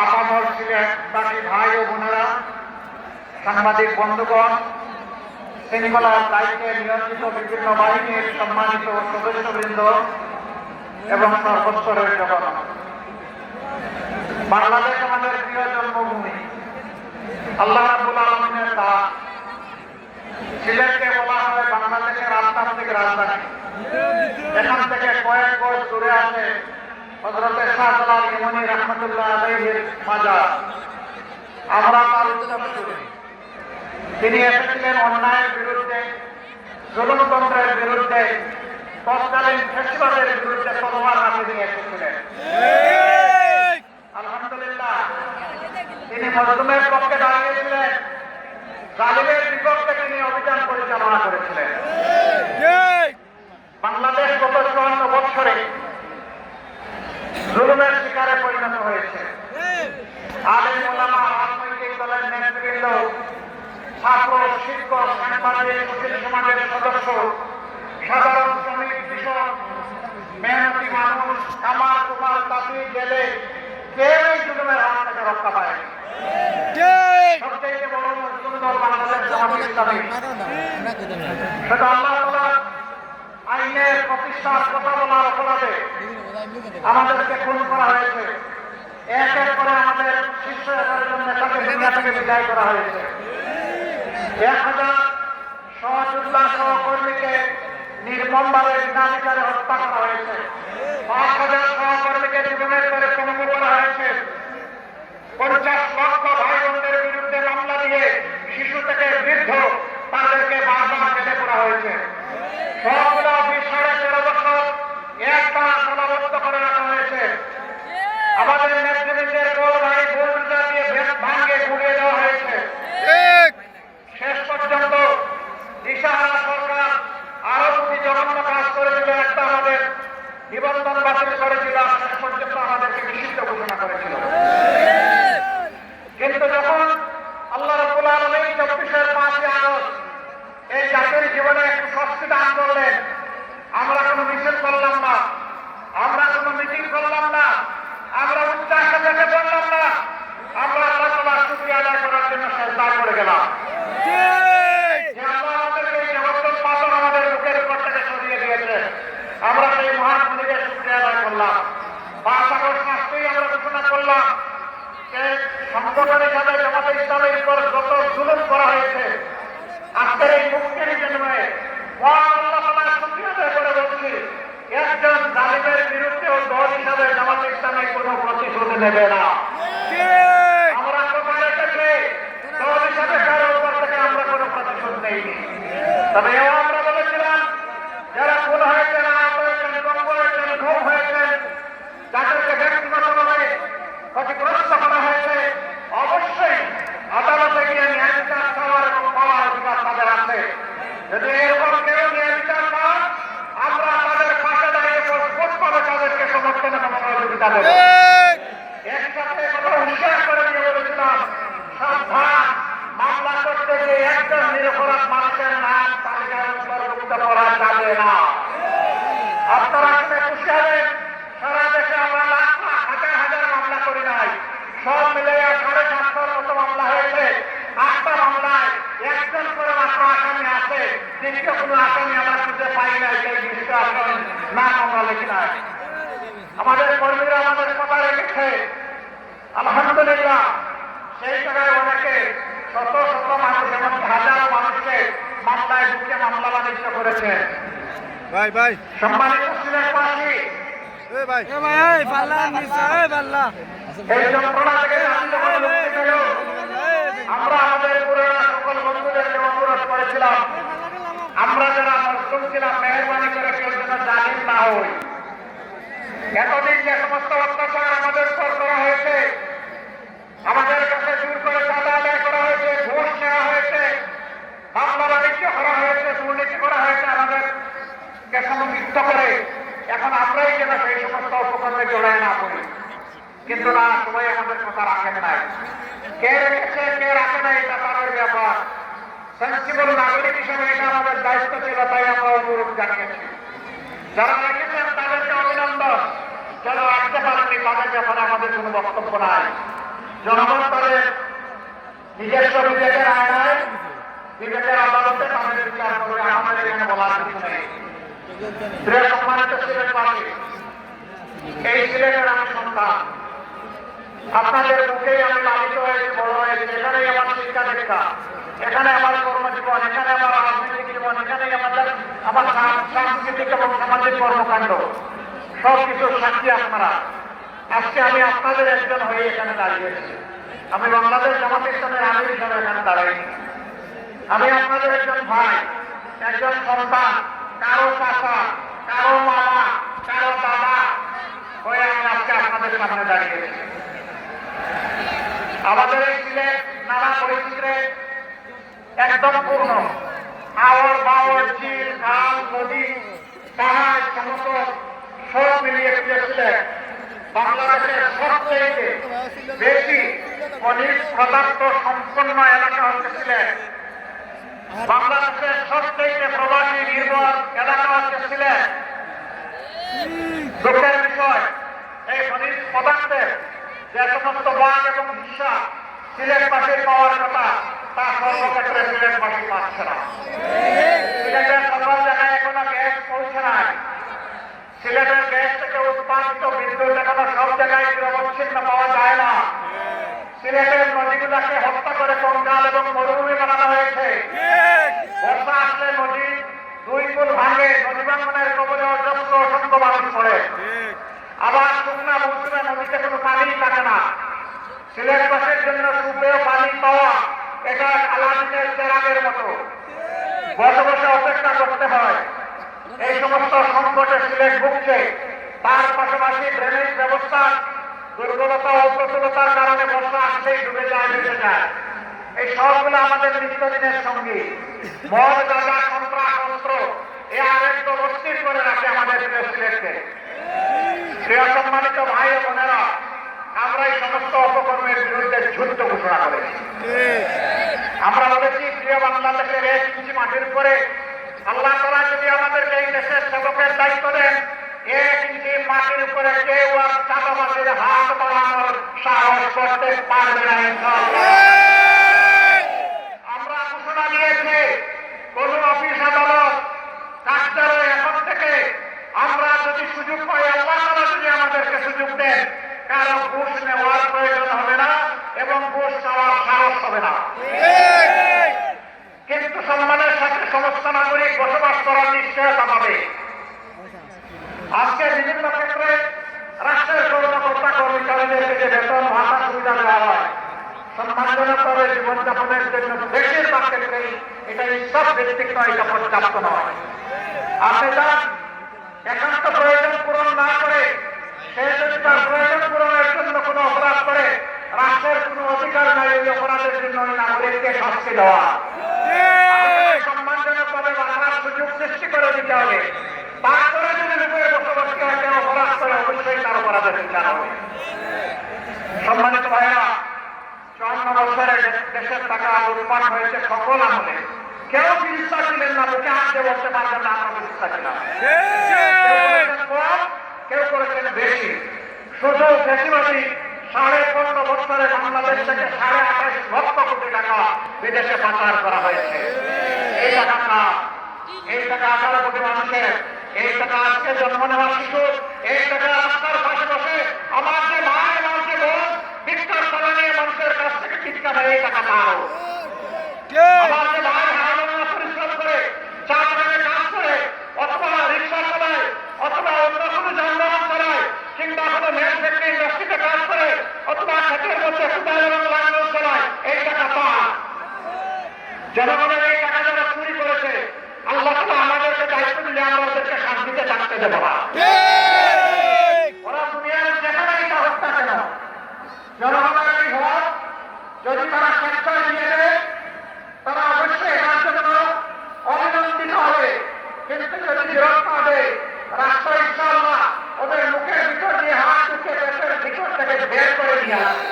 আপামর সিলেটবাসী ভাই ও বোনেরা, সাংবাদিক বন্ধুগণ, শৃঙ্খলার দায়িত্বে নিয়োজিত বিভিন্ন বাহিনীর সম্মানিত সদস্যবৃন্দ এবং সর্বস্তরের জনগণ, বাংলাদেশ আমাদের প্রিয় জন্মভূমি, আল্লাহ রাব্বুল আলামিনের দান। সিলেটকে বলা হয় বাংলাদেশের আধ্যাত্মিক রাজধানী। এখান থেকে কয়েক বছর দূরে আছে হযরতে শাহজালাল ইমানি রাহমাতুল্লাহ আলাইহির মাজার। আমরা তার উত্তরসূরি। তিনি এসেছিলেন অন্যায়ের বিরুদ্ধে, জুলুমতন্ত্রের বিরুদ্ধে, তৎকালীন ফ্যাসিবাদের বিরুদ্ধে তলোয়ার হাতে নিয়ে এসেছিলেন। আলহামদুলিল্লাহ, তিনি মজলুমের পক্ষে দাঁড়িয়েছিলেন, জালিমের বিপক্ষে তিনি অভিযান পরিচালনা করেছিলেন। বাংলাদেশ গত 54 বছরে জুলুমের শিকারে পরিণত হয়েছে। আলেম ওলামা, রাজনৈতিক দলের নেতৃবৃন্দ, ছাত্র, শিক্ষক, সাংবাদিক, সুশীল সমাজের সদস্য, সাধারণ শ্রমিক, কৃষক, মেহনতি মানুষ, কামার কুমার, তাঁতি, জেলে, কেউ এই জুলুমের হাত থেকে রক্ষা পায়নি। সবচেয়ে বড় মুসলিম দল বাংলাদেশ জামাত ইসলামী। সেটা আল্লাহ তাআলার আইনের প্রতিষ্ঠার কথা বলার অপরাধে আমাদেরকে খুন করা হয়েছে। এক এক করে আমাদের শীর্ষ 11 জন নেতাকে দুনিয়া থেকে বিদায় করা হয়েছে। 1000 সহযোদ্ধা সহকর্মীকে নির্মমভাবে বিনাধিকারে হত্যা করা হয়েছে। 5000 সহকর্মীকে জীবনের করে পঙ্গু করা হয়েছে। 50 লক্ষ ভাই বোনদের বিরুদ্ধে মামলা দিয়ে শিশু থেকে বৃদ্ধ তাদেরকে বারবার জেলে পড়া হয়েছে। সবগুলো অফিস 13.5 বছর একটানা সমাবদ্ধ করে রাখা হয়েছে। আমাদের নেতৃবৃন্দের গোল বাড়ি বুলডোজার দিয়ে ভাঙে গুড়িয়ে দেওয়া হয়েছে। শেষ পর্যন্ত দিশাহারা সরকার আরো দুটি জঘন্য কাজ করেছিল। একটা আমাদের নিবন্ধন বাতিল করেছিল, শেষ পর্যন্ত আমাদেরকে নিষিদ্ধ ঘোষণা করেছিল। কিন্তু যখন আল্লাহ রাব্বুল আলামিন 24-এর 5ই আগস্ট এই জাতির জীবনে একটু স্বস্তি দান করলেন, আমরা কোনো মিছিল করলাম না, আমরা কোনো মিটিং করলাম না, আমরা উচ্চাসে থেকে বললাম না, আমরা আল্লাহ তাআলার শুকরিয়া আদায় করার জন্য সেজদায় পড়ে গেলাম। যে আল্লাহ আমাদেরকে এই জগতের পাথর আমাদের বুকের উপর থেকে সরিয়ে দিয়েছে, আমরা সেই মহান মালিকের শুকরিয়া আদায় করলাম। 5 আগস্ট মাসেই আমরা ঘোষণা করলাম যে সংগঠন হিসাবে জামাতে ইসলামের উপর যত জুলুম করা হয়েছে, আজকের এই মুক্তির জন্যে আল্লাহ তাআলার শুকরিয়া আদায় করে বলছি, একজন জালিমের বিরুদ্ধেও দল হিসাবে জামাতে ইসলামী কোনো প্রতিশোধ নেবে না। আমরা কথা রেখেছি, দল হিসাবে কারো উপর থেকে আমরা কোনো প্রতিশোধ নেইনি। তবে এও আমরা বলেছিলাম, যারা খুন হয়েছেন, আহত হয়েছেন, গঙ্গ হয়েছেন, ঘুম হয়েছেন, যাদেরকে ব্যক্তিগতভাবে ক্ষতিগ্রস্ত করা হয়েছে, অবশ্যই আদালতে গিয়ে ন্যায় বিচার চাওয়ার এবং পাওয়ার অধিকার তাদের আছে। যদি এরকম কেউ ন্যায় বিচার পান, আমরা তাদের পাশে দাঁড়িয়ে মজবুতভাবে তাদেরকে সমর্থন এবং সহযোগিতা দেব। একসাথে কথা হুঁশিয়ার করে দিয়ে বলেছিলাম, সাবধান, মামলা করতে গিয়ে একজন নিরপরাধ মানুষের নাম তালিকার অন্তর্ভুক্ত করা যাবে না। আপনারা শুনে খুশি হবেন, সারা দেশে আমরা লাখ লাখ হাজার হাজার মামলা করি নাই, সব মিলে 750-র মতো মামলা হয়েছে। 8টা মামলায় একজন করে মাত্র আসামি আছে, দ্বিতীয় কোনো আসামি আমরা খুঁজে পাই নাই। সেই বিষয়টা আসামি নাম আমরা লিখি নাই। আমাদের কর্মীরা আমাদের কথা রেখেছে, আলহামদুলিল্লাহ। সেই জায়গায় অনেকে শত শত মানুষ, এমনকি হাজারো মানুষকে মামলায় ঢুকে মামলা বাণিজ্য করেছে। সম্মানিত সিলেটবাসী, এই যন্ত্রণা থেকে আমরা আমাদের পুরো বলেছিলাম আমরা যারা মজলুম ছিলাম মেহরবানি করে কেউ যেন জালিম না হই। এতদিন যে সমস্ত অত্যাচার আমাদের উপর করা হয়েছে, আমাদের কাছে জোর করে চাঁদা আদায় করা হয়েছে, ঘুষ নেওয়া হয়েছে, মামলা বাণিজ্য করা হয়েছে, দুর্নীতি করা হয়েছে, আমাদেরকে সমৃদ্ধ করে এখন আমরাই যেন সেই সমস্ত উপকরণে জড়ায় না পড়ি। কিন্তু না, সবাই আমাদের কথা রাখেন নাই। কে রেখেছে কে রাখে নাই এটা তাদের ব্যাপার। সেন্সিবল নাগরিক হিসেবে এটা আমাদের দায়িত্ব ছিল, তাই আমরা অনুরোধ জানিয়েছি। যারা রেখেছেন তাদেরকে অভিনন্দন, যারা রাখতে পারেননি তাদের ব্যাপারে আমাদের কোনো বক্তব্য নাই। জনগণ তাদের নিজস্ব বিবেকের আয়নায় বিবেকের আদালতে তাদের বিচার করবে, আমাদের এখানে বলার কিছু নেই। প্রিয় সম্মানিত সিলেটবাসী, এই সিলেটের আমি সন্তান, আপনাদের মুখেই আমি লালিত হয়েছি, বড় হয়েছি। এখানেই আমার শিক্ষা দীক্ষা, এখানে আমার কর্মজীবন, এখানে আমার রাজনৈতিক জীবন, এখানেই আমার সাংস্কৃতিক এবং সামাজিক কর্মকাণ্ড, সবকিছু সাক্ষী আপনারা। আজকে আমি আপনাদের একজন হয়ে এখানে দাঁড়িয়েছি। আমি বাংলাদেশ জামাত ইসলামের আমির হিসাবে এখানে দাঁড়াইনি। আমি আপনাদের একজন ভাই, একজন সন্তান, কারো চাচা, কারো মামা, কারো দাদা হয়ে আমি আজকে আপনাদের সামনে দাঁড়িয়েছি। আমাদের এই সিলেট নানা পরিস্থিতিতে একদম পূর্ণ। আওয়ার বাওয়ার, ঝিল, খাল, নদী, পাহাড়, সমতল সব মিলিয়ে সিলেট বাংলাদেশের সবচেয়ে বেশি খনিজ পদার্থ সম্পন্ন এলাকা হচ্ছে সিলেট। বাংলাদেশের সবচেয়ে প্রবাসী নির্ভর এলাকা হচ্ছে সিলেট। দুঃখের বিষয়, এই খনিজ পদার্থের যে সমস্ত বাঘ এবং হিস্সা সিলেটবাসীর পাওয়ার কথা, তা সর্বক্ষেত্রে সিলেটবাসী পাচ্ছে না। সিলেটের সকল জায়গায় এখনো গ্যাস পৌঁছে নাই। সিলেটের গ্যাস থেকে উৎপাদিত বিদ্যুৎ এখনো সব জায়গায় নিরবচ্ছিন্ন পাওয়া যায় না। সিলেটের নদীগুলাকে হত্যা করে কঙ্কাল এবং মরুভূমি বানানো হয়েছে। বর্ষা আসলে নদী দুই কুল ভাঙে, নদী ভাঙনের কবলে অসংখ্য মানুষ পড়ে। আবার শুকনা মৌসুমে নদীতে কোনো পানি থাকে না। সিলেটবাসীর জন্য সুপেয় পানি পাওয়া এটা আলাদিনের চেরাগের মতো, বসে বসে অপেক্ষা করতে হয়। এই সমস্ত সংকটে সিলেট ভুগছে। তার পাশাপাশি ড্রেনেজ ব্যবস্থার দুর্বলতা ও প্রচুরতার কারণে বর্ষা আসলেই ডুবে যায়, বেঁচে যায়। এই সবগুলো আমাদের নিত্যদিনের সঙ্গী। মদ, গাঁজা, সন্ত্রাস, অস্ত্র এ আরেক তো অস্থির করে রাখে আমাদের প্রিয় সিলেটকে। প্রিয় সম্মানিত ভাই ও বোনেরা, আমরা এই সমস্ত অপকর্মের বিরুদ্ধে যুদ্ধ ঘোষণা করেছি। আমরা বলেছি, প্রিয় বাংলাদেশের 1 ইঞ্চি মাটির উপরে আল্লাহ তাআলা যদি আমাদেরকে এই দেশের সেবকের দায়িত্ব দেন, 1 ইঞ্চি মাটির উপরে কেউ আর চাঁদাবাজের হাত বাড়ানোর সাহস করতে পারবে না ইনশাআল্লাহ। আমরা ঘোষণা দিয়েছি, কোন অফিস আদালত কার্যালয় এখন থেকে আমরা যদি সুযোগ পাই, আল্লাহ তাআলা যদি আমাদেরকে সুযোগ দেন, কারো ঘুষ নেওয়ার প্রয়োজন হবে না এবং ঘুষ খাওয়ার সাহস হবে না। কিন্তু সম্মানের সাথে সমস্ত নাগরিক বসবাস করার নিশ্চয়তা পাবে। আজকে বিভিন্ন ক্ষেত্রে রাষ্ট্রের কর্মকর্তা কর্মচারীদেরকে যে বেতন ভাতা সুবিধা দেওয়া হয়, সম্মানজনকভাবে জীবনযাপনের জন্য বেশিরভাগ ক্ষেত্রেই এটা সব ভিত্তিক নয়, এটা পর্যাপ্ত নয়। আপনি তার একান্ত প্রয়োজন পূরণ না করে, সে যদি তার প্রয়োজন পূরণের জন্য কোনো অপরাধ করে, রাষ্ট্রের কোনো অধিকার নাই ওই অপরাধের জন্য ওই নাগরিককে শাস্তি দেওয়া। সম্মানজনকভাবে বাঁচার সুযোগ সৃষ্টি করে দিতে হবে। তারপরে যদি রূপে বসবাস করে কেউ অপরাধ করে, অবশ্যই তার অপরাধের বিচার হবে। সম্মানিত ভাইয়েরা, 54 বছরে দেশের টাকা লুটপাট হয়েছে সকল আমলে। কেউ চিকিৎসা ছিলেন না, মুখে হাত দিয়ে বলতে পারবেন না আমরা চিকিৎসা ছিলাম। কেউ করেছেন বেশি। শুধু বেশিবাদী 15.5 বছরে বাংলাদেশ থেকে 28.5 লক্ষ কোটি টাকা বিদেশে পাচার করা হয়েছে। এই টাকা 18 কোটি মানুষের, এই টাকা আজকে জন্ম নেওয়া শিশু, এই টাকা রাস্তার পাশে বসে আমার যে ভাই, আমার যে বোন ভিক্ষার তালা নিয়ে মানুষের কাছ থেকে চিৎকার করে এই টাকা পাও। আমার যে ভাই হারানোর পরিশ্রম করে, চা বাগানে কাজ করে, অথবা রিক্সা চালায়, অথবা অন্য কোনো যানবাহন চালায়, কিংবা কোনো ম্যানুফ্যাক্চারিং ইন্ডাস্ট্রিতে কাজ করে, অথবা ক্ষেতের মধ্যে কোদাল এবং লাঙ্গল চালায়, এই টাকা পায়। জনগণের এই টাকা যারা যে আমরা ওদেরকে শান্তিতে থাকতে দেবো না। ওরা দুনিয়ার যেখানেই সাহস থাকে না, জনগণের এই ভোট যদি তারা স্বেচ্ছায় দিয়ে দেয়, তারা অবশ্যই এটার জন্য অভিনন্দিত হবে। কিন্তু যদি বিরোধ পাবে, রাষ্ট্র ইনশাআল্লাহ ওদের মুখের ভিতর দিয়ে হাত ঢুকে দেশের ভিতর থেকে বের করে দিয়ে আসবে।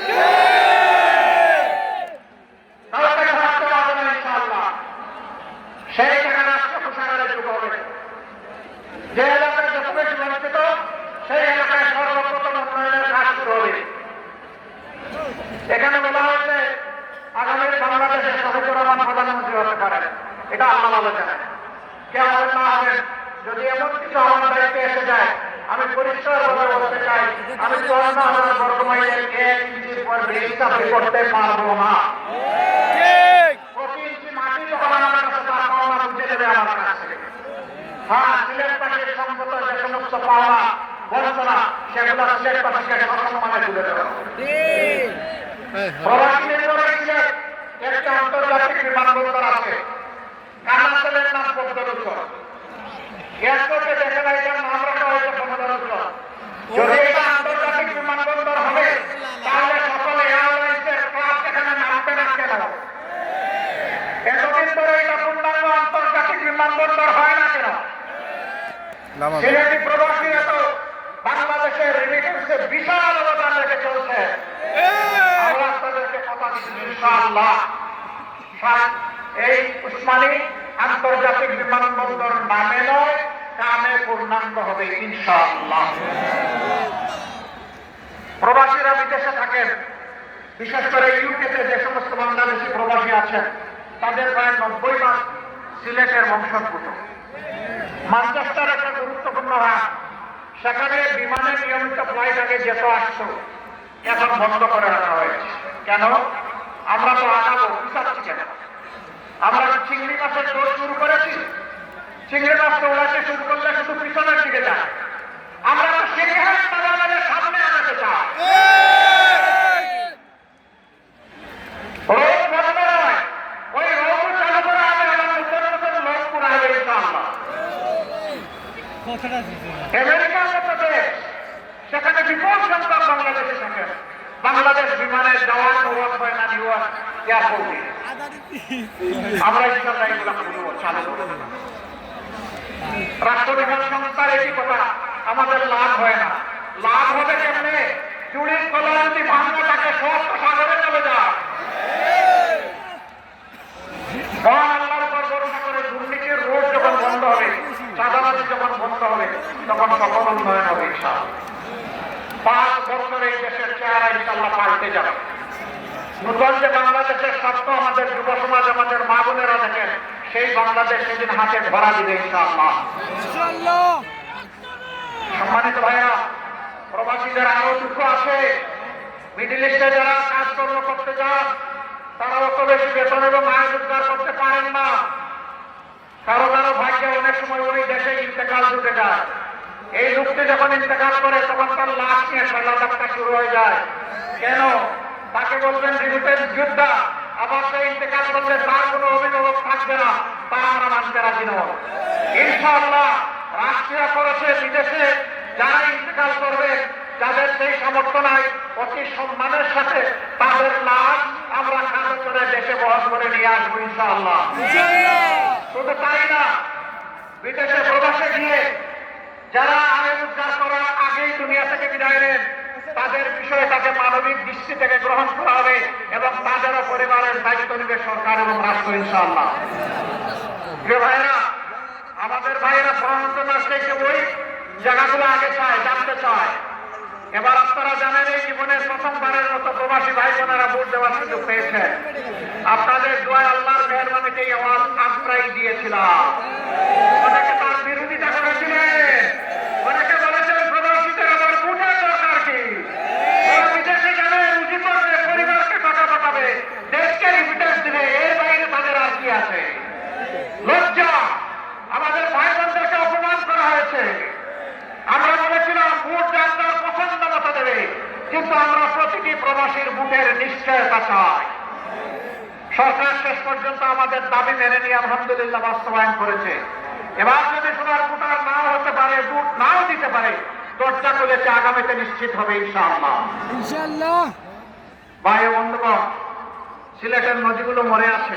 কাউকে থাকতে পারবে না ইনশাআল্লাহ। সেই জায়গায় রাষ্ট্র প্রসারের যুগ হবে। যে এলাকায় যত বেশি বঞ্চিত, সেই এলাকায় সর্বপ্রথম উন্নয়নের কাজ শুরু হবে। এখানে বলা হয়েছে আগামী বাংলাদেশের শফিকুর রহমান প্রধানমন্ত্রী হতে পারেন। এটা আল্লাহ ভালো জানেন। কে হবেন না হবেন, যদি এমন কিছু আমার দায়িত্বে এসে যায়, আমি পরিষ্কারভাবে বলতে চাই, আমি ৫৪,০০০ বর্গমাইলের ১ ইঞ্চির পর বেশি চাকরি করতে পারবো না। প্রতি ইঞ্চি মাটি যখন আমার কাছে তার পাওনা বুঝে দেবে আমার কাছে। হ্যাঁ, সিলেটবাসীর সম্পদ যে সমস্ত পাওনা বঞ্চনা, সেগুলো সিলেটবাসীকে সসম্মানে তুলে দেবে। প্রবাসী নির্ভর সিলেট একটা আন্তর্জাতিক বিমানবন্দর আছে, কানাতলের নাম পদ্মরূচর। এয়ারপোর্টে দেখে না, এটার নাম রাখা হয়েছে পদ্মরূচর। যদি এটা আন্তর্জাতিক বিমানবন্দর হবে, তাহলে সকল এয়ারলাইন্সের ক্লাস এখানে নামতে না কেন? এতদিন ধরে এটা পূর্ণাঙ্গ আন্তর্জাতিক বিমানবন্দর হয় না কেন? সিলেটি প্রবাসী এত বাংলাদেশের রেমিটেন্সে বিশাল অবদান রেখে চলছে। আমরা তাদেরকে কথা দিচ্ছি ইনশাআল্লাহ এই উসমানী আন্তর্জাতিক বিমানবন্দর নামে নয়, কামে পূর্ণাঙ্গ হবে ইনশাআল্লাহ। প্রবাসীরা বিদেশে থাকেন, বিশেষ করে ইউকেতে যে সমস্ত বাংলাদেশি প্রবাসী আছেন, তাদের প্রায় ৯০% সিলেটের বংশোদ্ভূত। ম্যানচেস্টার একটা গুরুত্বপূর্ণ হাট, সেখানে বিমানের নিয়মিত ফ্লাইট আগে যেত আসতো, এখন বন্ধ করে রাখা হয়েছে। কেন? আমরা তো আগাবো, পিছাচ্ছি কেন? আমরা চিংড়ি মাছের দৌড় শুরু করেছি, চিংড়ি মাছ দৌড়াতে শুরু করলে শুধু পিছনের দিকে যায়। আমরা তো সিংহের বাজারের সামনে আনাতে চাই। রোগ বন্ধ নয়, ওই রোগ চালু করে হবে, আমার নতুন নতুন লোক পুরা হবে ইনশাআল্লাহ। আমেরিকার মতো দেশ, সেখানে বিপুল সংখ্যক বাংলাদেশে থাকে। বাংলাদেশ বিমানের যাওয়ার প্রভাব হয় না নিউ ইয়র্ক এয়ারপোর্টে। আমরা ইনশাআল্লাহ এগুলো করবো, চালু করবো। রাষ্ট্র বিমান সংস্থার এই কথা আমাদের লাভ হয় না। লাভ হবে কেমনে? চুরির কলা যদি ভাঙা থাকে, সব সাগরে চলে যায়। মহান আল্লাহর উপর ভরসা করে দুর্নীতির রোড যখন বন্ধ হবে, চাঁদাবাজি যখন বন্ধ হবে, তখন সকল উন্নয়ন হবে ইনশাআল্লাহ। ৫ বছরে এই দেশের চেহারা ইনশাআল্লাহ পাল্টে যাবে। নতুন যে বাংলাদেশের স্বার্থ আমাদের যুব সমাজ, আমাদের মা বোনেরা দেখেন, সেই বাংলাদেশ সেদিন হাতে ধরা দিবে ইনশাআল্লাহ। সম্মানিত ভাইরা, প্রবাসীদের আরো দুঃখ আছে। মিডল ইস্টে যারা কাজকর্ম করতে যান, তারা অত বেশি বেতন এবং আয় রোজগার করতে পারেন না। কারো কারো ভাগ্যে অনেক সময় ওই দেশে ইন্তেকাল জুটে যায়। এই লোকটি যখন ইন্তেকাল করে, তখন তার লাশ নিয়ে খেলাধুলা শুরু হয়ে যায়। কেন? তাকে বলবেন রিমিটেন্স যোদ্ধা, আবার সে ইন্তেকাল করলে তার কোনো অভিভাবক থাকবে না, তা আমরা মানতে রাজি নয়। ইনশাআল্লাহ রাষ্ট্রীয় খরচে বিদেশে যারা ইন্তেকাল করবে, যাদের সেই সামর্থ্য নাই, অতি সম্মানের সাথে তাদের লাশ আমরা কাজ করে দেশে বহন করে নিয়ে আসবো ইনশাআল্লাহ। শুধু তাই না, বিদেশে প্রবাসে গিয়ে যারা আয় রোজগার করার আগেই দুনিয়া থেকে বিদায় নেন, তাদের বিষয়টাকে মানবিক দৃষ্টি থেকে গ্রহণ করা হবে এবং তাদেরও পরিবারের দায়িত্ব নেবে সরকার এবং রাষ্ট্র ইনশাআল্লাহ। প্রিয় ভাইয়েরা, আমাদের ভাইয়েরা প্রধানমন্ত্রী থেকে ওই জায়গাগুলো আগে চায়, জানতে চায়। এবার আপনারা জানেন, এই জীবনের প্রথমবারের মতো প্রবাসী ভাই বোনেরা ভোট দেওয়ার সুযোগ পেয়েছেন। আপনাদের দোয়ায় আল্লাহর মেহরবানিতে এই আওয়াজ আমরাই দিয়েছিলাম। অনেকে তার বিরোধিতা করেছিলেন, অনেকে বলেছেন প্রবাসীদের আবার ভোটের দরকার কি? ওরা বিদেশে যাবে, রুজি করবে, পরিবারকে টাকা পাঠাবে, দেশকে রিমিটেন্স দিবে, এর বাইরে তাদের আর কি আছে? লজ্জা! আমাদের ভাই বোনদেরকে অপমান করা হয়েছে। আমরা বলেছিলাম ভোট আপনার পছন্দ মতো দেবে, কিন্তু আমরা প্রতিটি প্রবাসীর ভোটের নিশ্চয়তা চাই। সরকার শেষ পর্যন্ত আমাদের দাবি মেনে নিয়ে আলহামদুলিল্লাহ বাস্তবায়ন করেছে। এবার যদি সোনার ভোটার নাও হতে পারে, ভোট নাও দিতে পারে, দরজা খুলেছে, আগামীতে নিশ্চিত হবে ইনশাআল্লাহ। ইনশাআল্লাহ। ভাই ও বন্ধুগণ, সিলেটের নদীগুলো মরে আছে,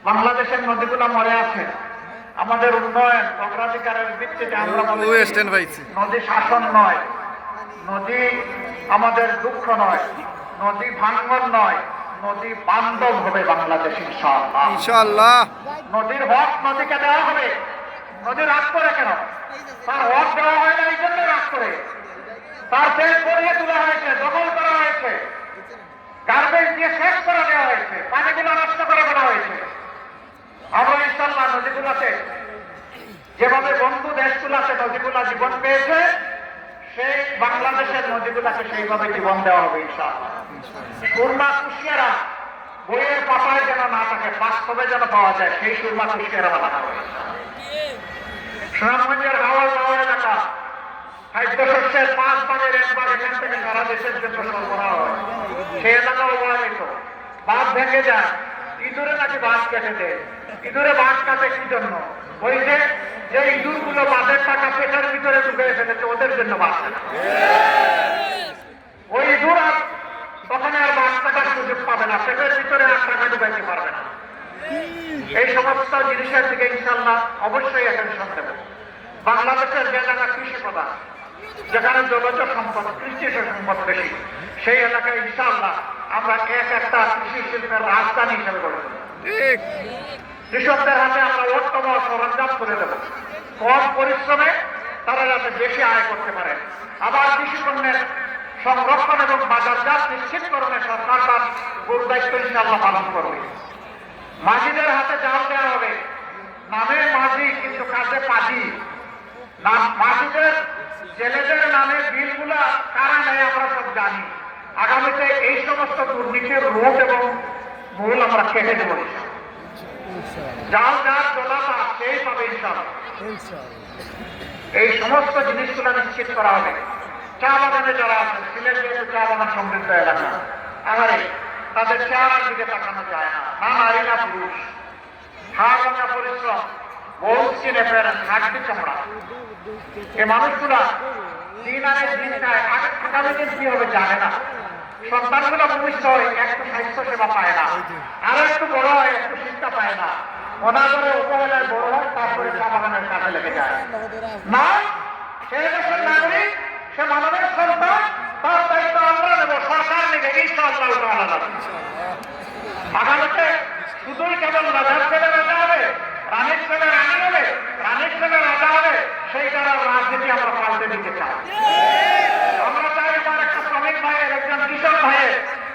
বাংলাদেশের নদীগুলো মরে আছে। আমাদের উন্নয়ন অগ্রাধিকারের ভিত্তিতে আমরা নদী শাসন নয়, নদী আমাদের দুঃখ নয়, নদী ভাঙ্গন নয়, নদী বান্ধব হবে বাংলাদেশ ইনশাআল্লাহ। ইনশাআল্লাহ। নদীর হক নদীকে দেওয়া হবে। নদী রাগ করে কেন? তার হক দেওয়া হয় না, এই জন্য রাগ করে। তার তেল করিয়ে তোলা হয়েছে, দখল করা হয়েছে, গার্বেজ দিয়ে শেষ করে দেওয়া হয়েছে, পানিগুলো নষ্ট করে দেওয়া হয়েছে। আমরা ইনশাআল্লাহ নদীগুলোতে যেভাবে বন্ধু দেশগুলোতে নদীগুলা জীবন পেয়েছে, সেই বাংলাদেশের নদীগুলোকে সেইভাবে জীবন দেওয়া হবে ইনশাআল্লাহ। সুরমা কুশিয়ারা বইয়ের পাতায় যেন না থাকে, বাস্তবে যেন পাওয়া যায়, সেই সুরমা কুশিয়ারা বানানো হবে। সুনামগঞ্জের হাওয়ার পাওয়ার এলাকা খাদ্যশস্যের 5 ভাগের 1 ভাগ এখান থেকে সারা দেশের জন্য সরবরাহ হয়। সেই এলাকাও প্রভাবিত। বাঁধ ভেঙে যায়, ইঁদুরে নাকি বাঁধ কেটে দেয়। ইঁদুরে বাঁধ কাটে কি জন্য? ওই যে ইঁদুরগুলো বাঁধের টাকা পেটের ভিতরে ঢুকে ফেলেছে, ওদের জন্য বাঁধ কাটে। ওই ইঁদুর আর তখন আর বাঁধ কাটার সুযোগ পাবে না, পেটের ভিতরে আর টাকা ঢুকাইতে পারবে না। এই সমস্ত জিনিসের দিকে ইনশাআল্লাহ অবশ্যই অ্যাটেনশন দেব। বাংলাদেশের যে এলাকা কৃষি প্রধান, যেখানে জলজ সম্পদ, কৃষি সম্পদ বেশি, সেই এলাকায় ইনশাআল্লাহ আমরা একটা কৃষি শিল্পের রাজধানী হিসেবে গড়ে তুলব। কৃষকদের হাতে আমরা অন্যতম সরঞ্জাম করে দেব, কম পরিশ্রমে তারা যাতে বেশি আয় করতে পারে। আবার কৃষি পণ্যের সংরক্ষণ এবং বাজারজাত নিশ্চিতকরণে সরকার তার গুরু দায়িত্ব ইনশাআল্লাহ পালন করবে। মাঝিদের হাতে জাল দেওয়া হবে, নামে মাঝি কিন্তু কাজে পাজি। মাঝিদের জেলেদের নামে বিলগুলা কারা নেয় আমরা সব জানি। আগামীতে এই সমস্ত দুর্নীতির রোধ এবং মূল আমরা কেটে দেব। জাল যার দোলাটা সেই পাবে ইনশাআল্লাহ। এই সমস্ত জিনিসগুলো নিশ্চিত করা হবে। চা বাগানে যারা আছেন, সিলেট যেহেতু চা বাগান সমৃদ্ধ এলাকা, আহারে তাদের চেহারার দিকে তাকানো যায় না, না নারী না পুরুষ, হাড় ভাঙা পরিশ্রম, বহু চিনে ফেরেন, হাড্ডি চামড়া। এই মানুষগুলা দিন আনে দিন খায়, আগামী দিন কি হবে জানে না। সন্তানগুলো ভূমিষ্ঠ হয়, একটু স্বাস্থ্য সেবা পায় না, আরো একটু বড় হয়, একটু শিক্ষা পায় না, অনাদরে উপহেলায় বড় হয়, তারপরে চা বাগানের কাজে লেগে যায় না। সে দেশের নাগরিক, সে মানবের সন্তান, তার দায়িত্ব আমরা নেব, সরকার নেবে ইনশাআল্লাহ তাআলা। আগামীতে শুধুই কেবল রাজার ছেলে রাজা হবে, রানীর ছেলে রানী হবে, রানীর ছেলে রাজা হবে, সেই দ্বারা রাজনীতি আমরা পাল্টে দিতে চাই। আমরা চাই আমার একটা শ্রমিক ভাইয়ের, একজন কৃষক ভাইয়ের,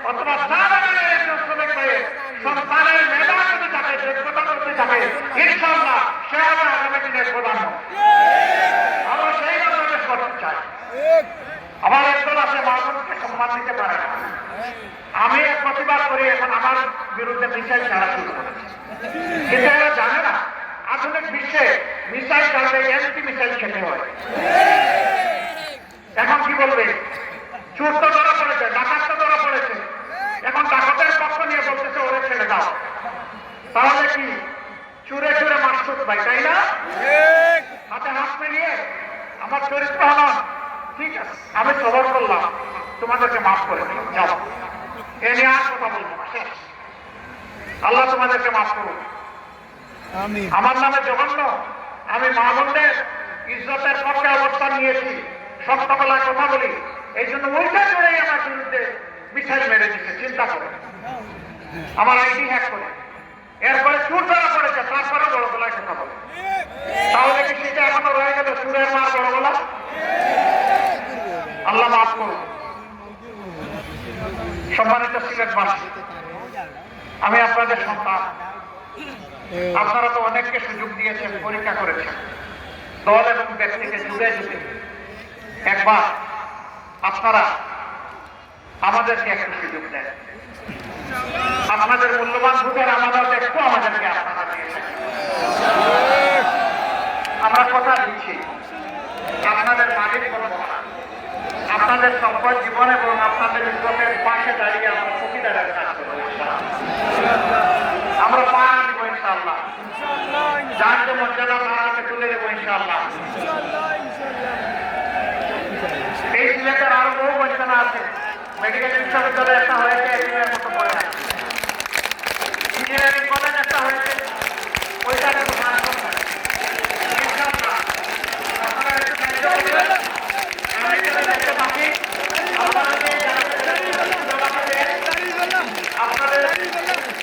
অথবা চা বাগানের একজন শ্রমিক ভাইয়ের সন্তানের মেধা যদি থাকে, যোগ্যতা করতে থাকে, ইনশাআল্লাহ সে হবে আগামী দিনের প্রধানমন্ত্রী। আমরা সেই বাংলাদেশ করতে চাই। আমার একদল আছে মানুষকে সম্মান দিতে পারে না। আমি এক প্রতিবাদ করি, এখন আমার বিরুদ্ধে মিসাইল ছাড়া শুরু করেছে। কিন্তু এরা জানে না আধুনিক বিশ্বে মিসাইল ছাড়লে এন্টি মিসাইল খেতে হয়। এখন কি বলবে? চোর তো ধরা পড়েছে, ডাকাত তো ধরা পড়েছে, এখন ডাকাতের পক্ষ নিয়ে বলতেছে ওরে ছেড়ে দাও। তাহলে কি চুরে চুরে মাসুদ ভাই, তাই না? হাতে হাত মিলিয়ে আমার চরিত্র হন, ঠিক আছে আমি সবর করলাম, তোমাদেরকে মাফ করে দিলাম, যাও, এ নিয়ে আর কথা বলবো না, শেষ। আল্লাহ তোমাদেরকে মাফ করুন। আমার নামে জঘন্য, আমি মা বোনদের ইজ্জতের পক্ষে অবস্থান নিয়েছি, সত্যবেলায় কথা বলি, এই জন্য ওইটা করেই আমার বিরুদ্ধে মিসাইল মেরে দিচ্ছে। চিন্তা করে আমার আইডি হ্যাক করে, এরপরে চুর ধরা পড়েছে, তারপরে বড় গলায় কথা বলে। তাহলে কি সেটা এখনো রয়ে গেল চুরের মার বড় গলা? আল্লাহ মাফ করুন। সম্মানিত সিলেটবাসী, আমি আপনাদের সন্তান, আপনারা তো অনেককে সুযোগ দিয়েছেন, পরীক্ষা করেছেন, দল এবং ব্যক্তিকে যুগে যুগে। একবার আপনারা আমাদেরকে একটু সুযোগ দেন, আপনাদের মূল্যবান ভোটের আমাদের একটু আমাদেরকে আপনারা দিয়েছেন। আমরা কথা দিচ্ছি, আপনাদের মালিক বলব না, আপনাদের সম্পদ জীবন এবং আপনাদের ইজ্জতের পাশে দাঁড়িয়ে আমরা চকিদারের কাজ করবো। আমরা পাড়া দিব ইনশাআল্লাহ, যার যে মর্যাদা তারা এখনো আছে। মেডিকেল বিশ্ববিদ্যালয় একটা হয়েছে, এর মতো পড়ে আছে। ইঞ্জিনিয়ারিং কলেজ একটা হয়েছে, ওইটা কিন্তু কাজ করবে। ইনশাআল্লাহ আপনারা একটু দায়িত্ব করবেন। আমি এখানে দেখতে পাচ্ছি আপনাদের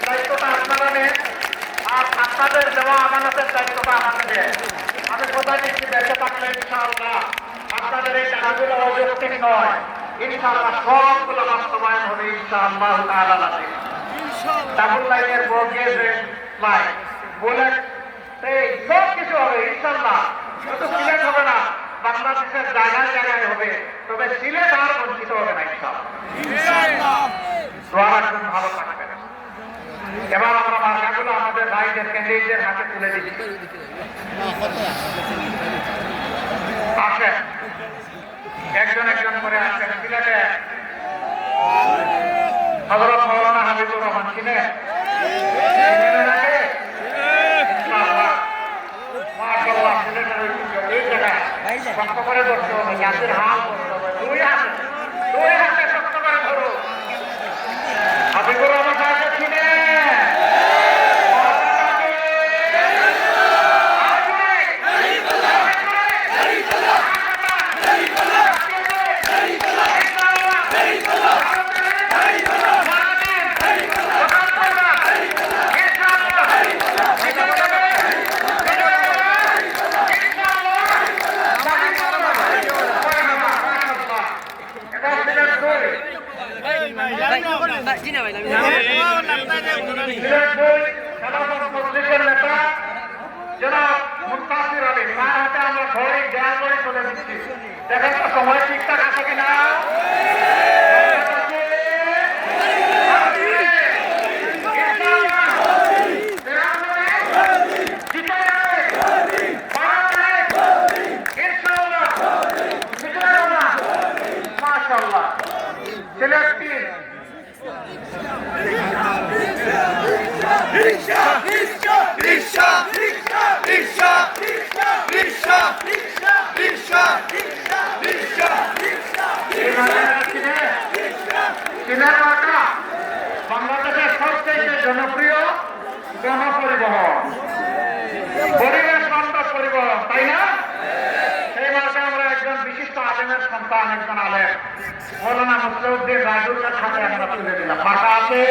দায়িত্বটা আপনারা নেন, আর আপনাদের দেওয়া আমানতের দায়িত্বটা আমাকে দেন। আমি কোথায় দিচ্ছি দেখতে থাকলে ইনশাআল্লাহ আপনাদের এই টাকাগুলো অযৌক্তিক নয়, ইনশাআল্লাহ সবগুলো বাস্তবায়ন হবে ইনশাআল্লাহ তাআলা। ডাবল লাইনের ব্রডগেজ লাইন বুলেট সব কিছু হবে ইনশাআল্লাহ। শুধু সিলেট হবে না, বাংলাদেশের জায়গায় জায়গায় হবে, তবে সিলেট আর বঞ্চিত হবে না ইনশাআল্লাহ। দোয়া রাখবেন, ভালো থাকবেন। এবার আমরা মার্কাগুলো আমাদের ভাইদের ক্যান্ডিডেটদের হাতে তুলে দিচ্ছি। আসেন, একজন একজন করে আসেন। সিলেটে হযরত মাওলানা হাবিবুর রহমান ছিলেন, মাশাআল্লাহ। সিলেটের এই জায়গায় শক্ত করে ধরতে হবে, জাতির হাল করতে হবে। দুই হাতে শক্ত করে ধরো। হাবিবুর রহমান সাহেব ছিলেন দেখেন তো সময় ঠিকঠাক আছে কিনা। মাশাআল্লাহ, সিলেট টিম রিকশা রিকশা রিকশা রিকশা রিকশা রিকশা রিকশা রিকশা বাংলাদেশের সবচেয়ে জনপ্রিয় গণপরিবহন, পরিবেশ বান্ধব পরিবহন, তাই না? সেই মাসে আমরা একজন বিশিষ্ট আলেমের সন্তান, একজন আলেম মৌলানা মুসলিউদ্দিন রাজুলের সাথে আমরা তুলে দিলাম। মাথা আছে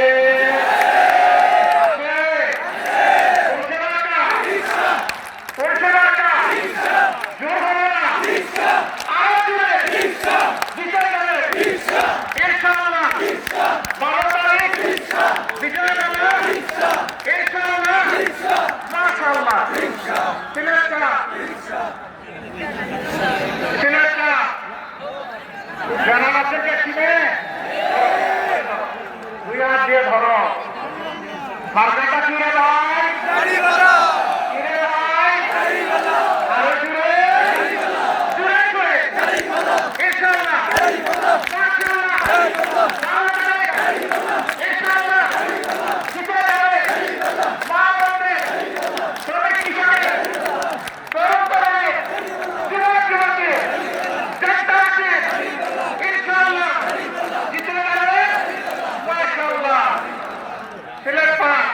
জানা আছে কে চিনে? দুই হাত দিয়ে ধরো। মার্কাটা কি রে ভাই? কি রে ভাই? আরো জুড়ে জুড়ে করে ইনশাআল্লাহ ইনশাআল্লাহ জিতে যাবে। মা বলবে শ্রমিক হিসাবে তরুণ তরুণী যুবক যুবতী চেষ্টা আছে ইনশাআল্লাহ জিতে যাবে। মাশাআল্লাহ, সিলেট পাস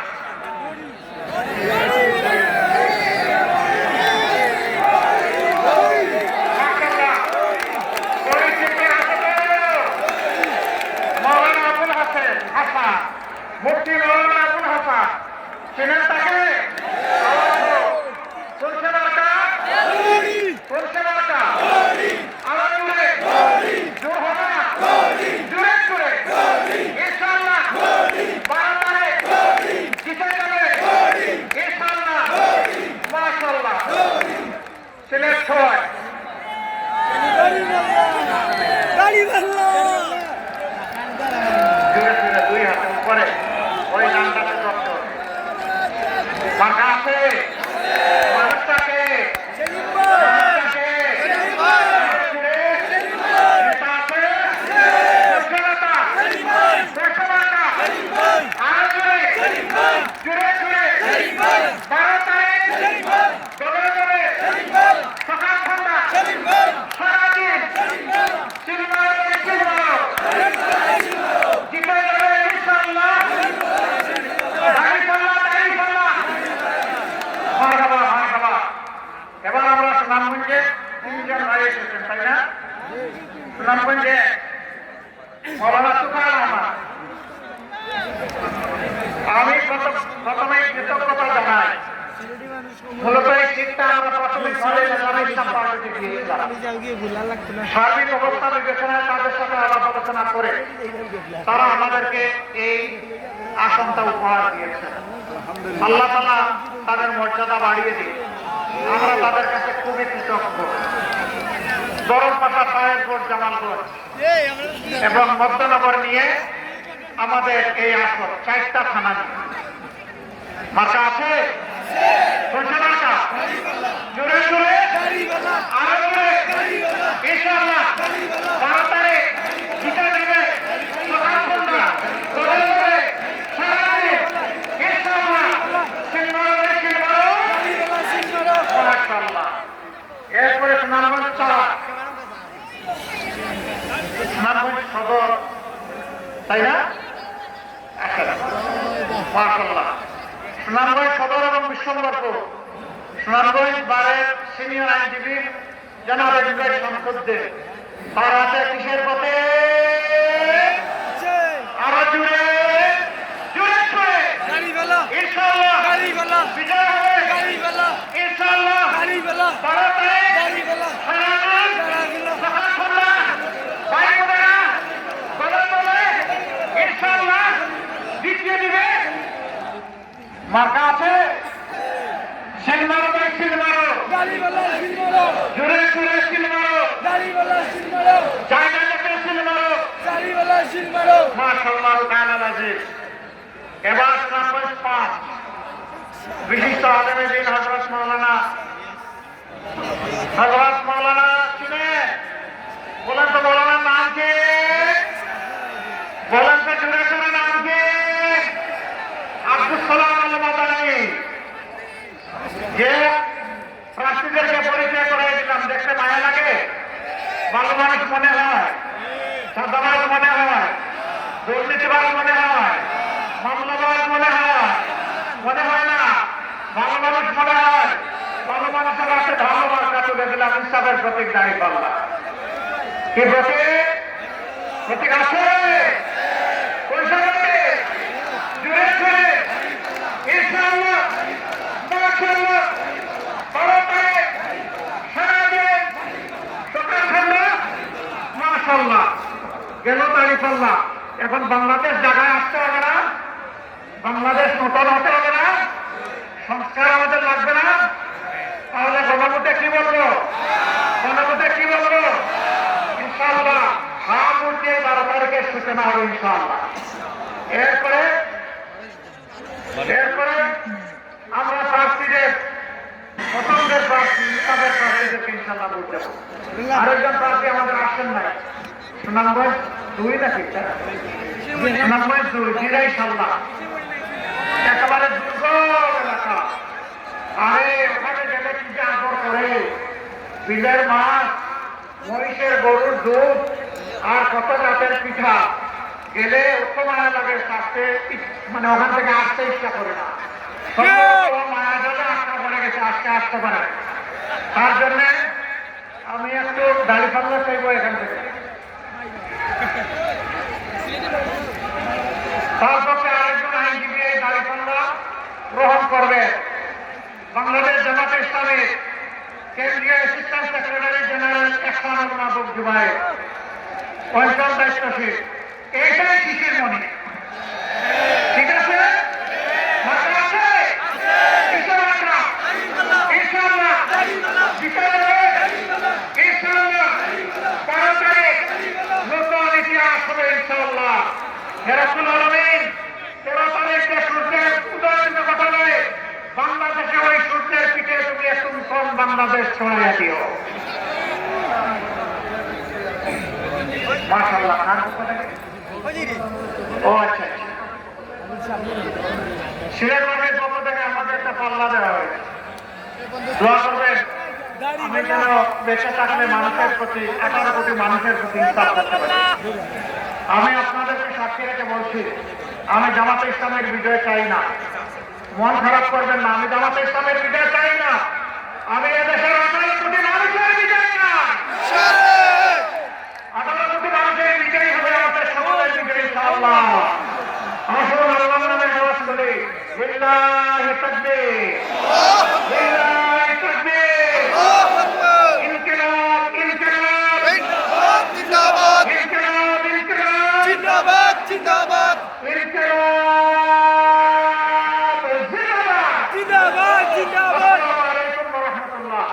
মাশাআল্লাহ। পরিচিতি আছে মৌলানা আবুল হাসান, মুফতি মৌলানা আবুল হাসান, চিনেন তাকে? কোনসে মার্কা? কোনসে মার্কা? আরো জুড়ে জোর হবে না, জুড়ে জুড়ে ইনশাআল্লাহ 12 তারিখ জিতে যাবে ইনশাআল্লাহ। মাশাআল্লাহ, সিলেট 6 জুড়ে জুড়ে দুই হাতে উপরে ওই নামটাকে ধরতে হবে। মার্কা আছে, মানুষটাকে সকাল ঠান্ডা সারাদিন সুনামগঞ্জে মৌলানা তুফান আহমদ, আমি প্রথমে কৃতজ্ঞতা জানাই। মূলত এই শীতটা আমরা প্রথমে ইসলাম পার্টিতে গিয়েছিলাম। সার্বিক অবস্থা বিবেচনায় তাদের সাথে আলাপ আলোচনা করে তারা আমাদেরকে এই আসনটা উপহার দিয়েছেন। আল্লাহ তাআলা তাদের মর্যাদা বাড়িয়ে দিন। আমরা তাদের কাছে খুবই কৃতজ্ঞ। দরদ পাশা সাহেবপুর, জামালগঞ্জ এবং মধ্যনগর নিয়ে আমাদের এই আসন 4টা থানা নিয়ে মার্কা আছে। জোরে জোরে আরো জোরে ইনশাআল্লাহ 12 তারিখ জিতে নেবে সকালবেলা জোরে জোরে সারাদিন ইনশাআল্লাহ মাশাআল্লাহ। এরপরে সুনামগঞ্জ সদর, তাই না? মাশাআল্লাহ। সুনামগঞ্জ সদর এবং বিশ্বম্বরপুর, সুনামগঞ্জ বারের সিনিয়র আইনজীবী জনাব এডভোকেট শমসুদ্দিন, তার হাতে কিসের পথে? আরো জুড়ে জুড়ে জুড়ে ইনশাআল্লাহ বিজয় হবে ইনশাআল্লাহ। 12 তারিখ ইনশাআল্লাহ জিতিয়ে দিবে। মার্কা আছে সিলমারো ভাই, সিলমারো জোরে জোরে সিলমারো, জায়গা থেকে সিলমারো মাশাআল্লাহ তাআলা নাজির। এবার সুনামগঞ্জ 5 বিশিষ্ট আলেমে দ্বীন হযরত মাওলানা চিনে বলেন তো, মৌলানার নাম কি? বলেন তো জোরে জোরে নাম কি? আব্দুল সালাম আল মাদানী। যে প্রার্থীদেরকে পরিচয় করাই দিলাম, দেখতে মায়া লাগে? ভালো মানুষ মনে হয়, সাদাবাজ মনে হয়, দুর্নীতিবাজ মনে হয়, মামলাবাজ মনে হয়, মনে হয় না? ভালো মানুষ মনে হয়। ভালো মানুষের কাছে ভালো মার্কা তুলে দিলাম, ইনসাফের প্রতীক দাঁড়িপাল্লা। কি প্রতীক? প্রতীক আছে জোরে জোরে ইনশাআল্লাহ মাশাআল্লাহ। 12 তারিখ সারাদিন সকালবেলা মাশাআল্লাহ গেল দাঁড়িপাল্লা। এখন বাংলাদেশ জায়গায় আসতে হবে না? বাংলাদেশ নতুন হতে হবে না? সংস্কার আমাদের লাগবে না? তাহলে গণভোটে কি বলবো? গণভোটে কি বলবো? ইনশাআল্লাহ হামুরকে 12 তারিখের সূচনা হবে ইনশাআল্লাহ। এরপরে আমরা প্রার্থীদের পছন্দের প্রার্থী ইনসাফের প্রার্থীদেরকে ইনশাআল্লাহ ভোট দেব। আরেকজন প্রার্থী আমাদের আসেন নাই, সুনামগঞ্জ 2 নাকি? সুনামগঞ্জ 2 জিরাই সাল্লাহ, একেবারে দুর্গম এলাকা। আরে ওখানে গেলে কি যে আদর করে, বিলের মাছ, মহিষের গরুর দুধ আর কত জাতের পিঠা। গেলে উত্তম মায়া লাগে, আসতে মানে ওখান থেকে আসতে ইচ্ছা করে না। মায়া জলে আটকা পড়ে গেছে, আজকে আসতে পারে। তার জন্য আমি একটু দাঁড়িপাল্লা চাইবো এখান থেকে। তার পক্ষে আরেকজন আইনজীবী এই দাঁড়িপাল্লা গ্রহণ করবে। বাংলাদেশ জামাতে ইসলামীর কেন্দ্রীয় অ্যাসিস্ট্যান্ট সেক্রেটারি জেনারেল এহসানুল মাহবুব জুবায়ের, অঞ্চল দায়িত্বশীল। এইটাই শিশির মণি, ঠিক আছে? ইনশাআল্লাহ জিতে যাবে ইনশাআল্লাহ। 12 তারিখ নতুন ইতিহাস হবে ইনশাআল্লাহ। হে রাসূল আলামিন 13 তারিখে সূর্যের উদয়ের কথা বলে বাংলাদেশে ওই সূর্যের পিঠে তুমি একটু কম বাংলাদেশ ছড়াইয়া দিও মাশাআল্লাহ। ও আচ্ছা, সিলেট মাঠের পক্ষ থেকে আমাদের একটা পাল্লা দেওয়া হয়েছে, দোয়া করবেন আমি যেন বেঁচে থাকলে মানুষের প্রতি 18 কোটি মানুষের প্রতি ইনসাফ করতে পারি। আমি আপনাদেরকে সাক্ষী রেখে বলছি, আমি জামাতে ইসলামের বিজয় চাই না। মন খারাপ করবেন না, আমি জামাতে ইসলামের বিজয় চাই না। আমি এদেশের 18 কোটি মানুষের বিজয় চাই। 18 ইনশাআল্লাহ। আসুন আল্লাহর নামে আওয়াজ করে লিল্লাহি তাকবীর, লিল্লাহি তাকবীর, ইনকিলাব ইনকিলাব, জিন্দাবাদ জিন্দাবাদ ইনকিলাব ইনকিলাব, জিন্দাবাদ জিন্দাবাদ ইনকিলাব জিন্দাবাদ। জিন্দাবাদ জিন্দাবাদ আসসালামু আলাইকুম ওয়া রাহমাতুল্লাহ।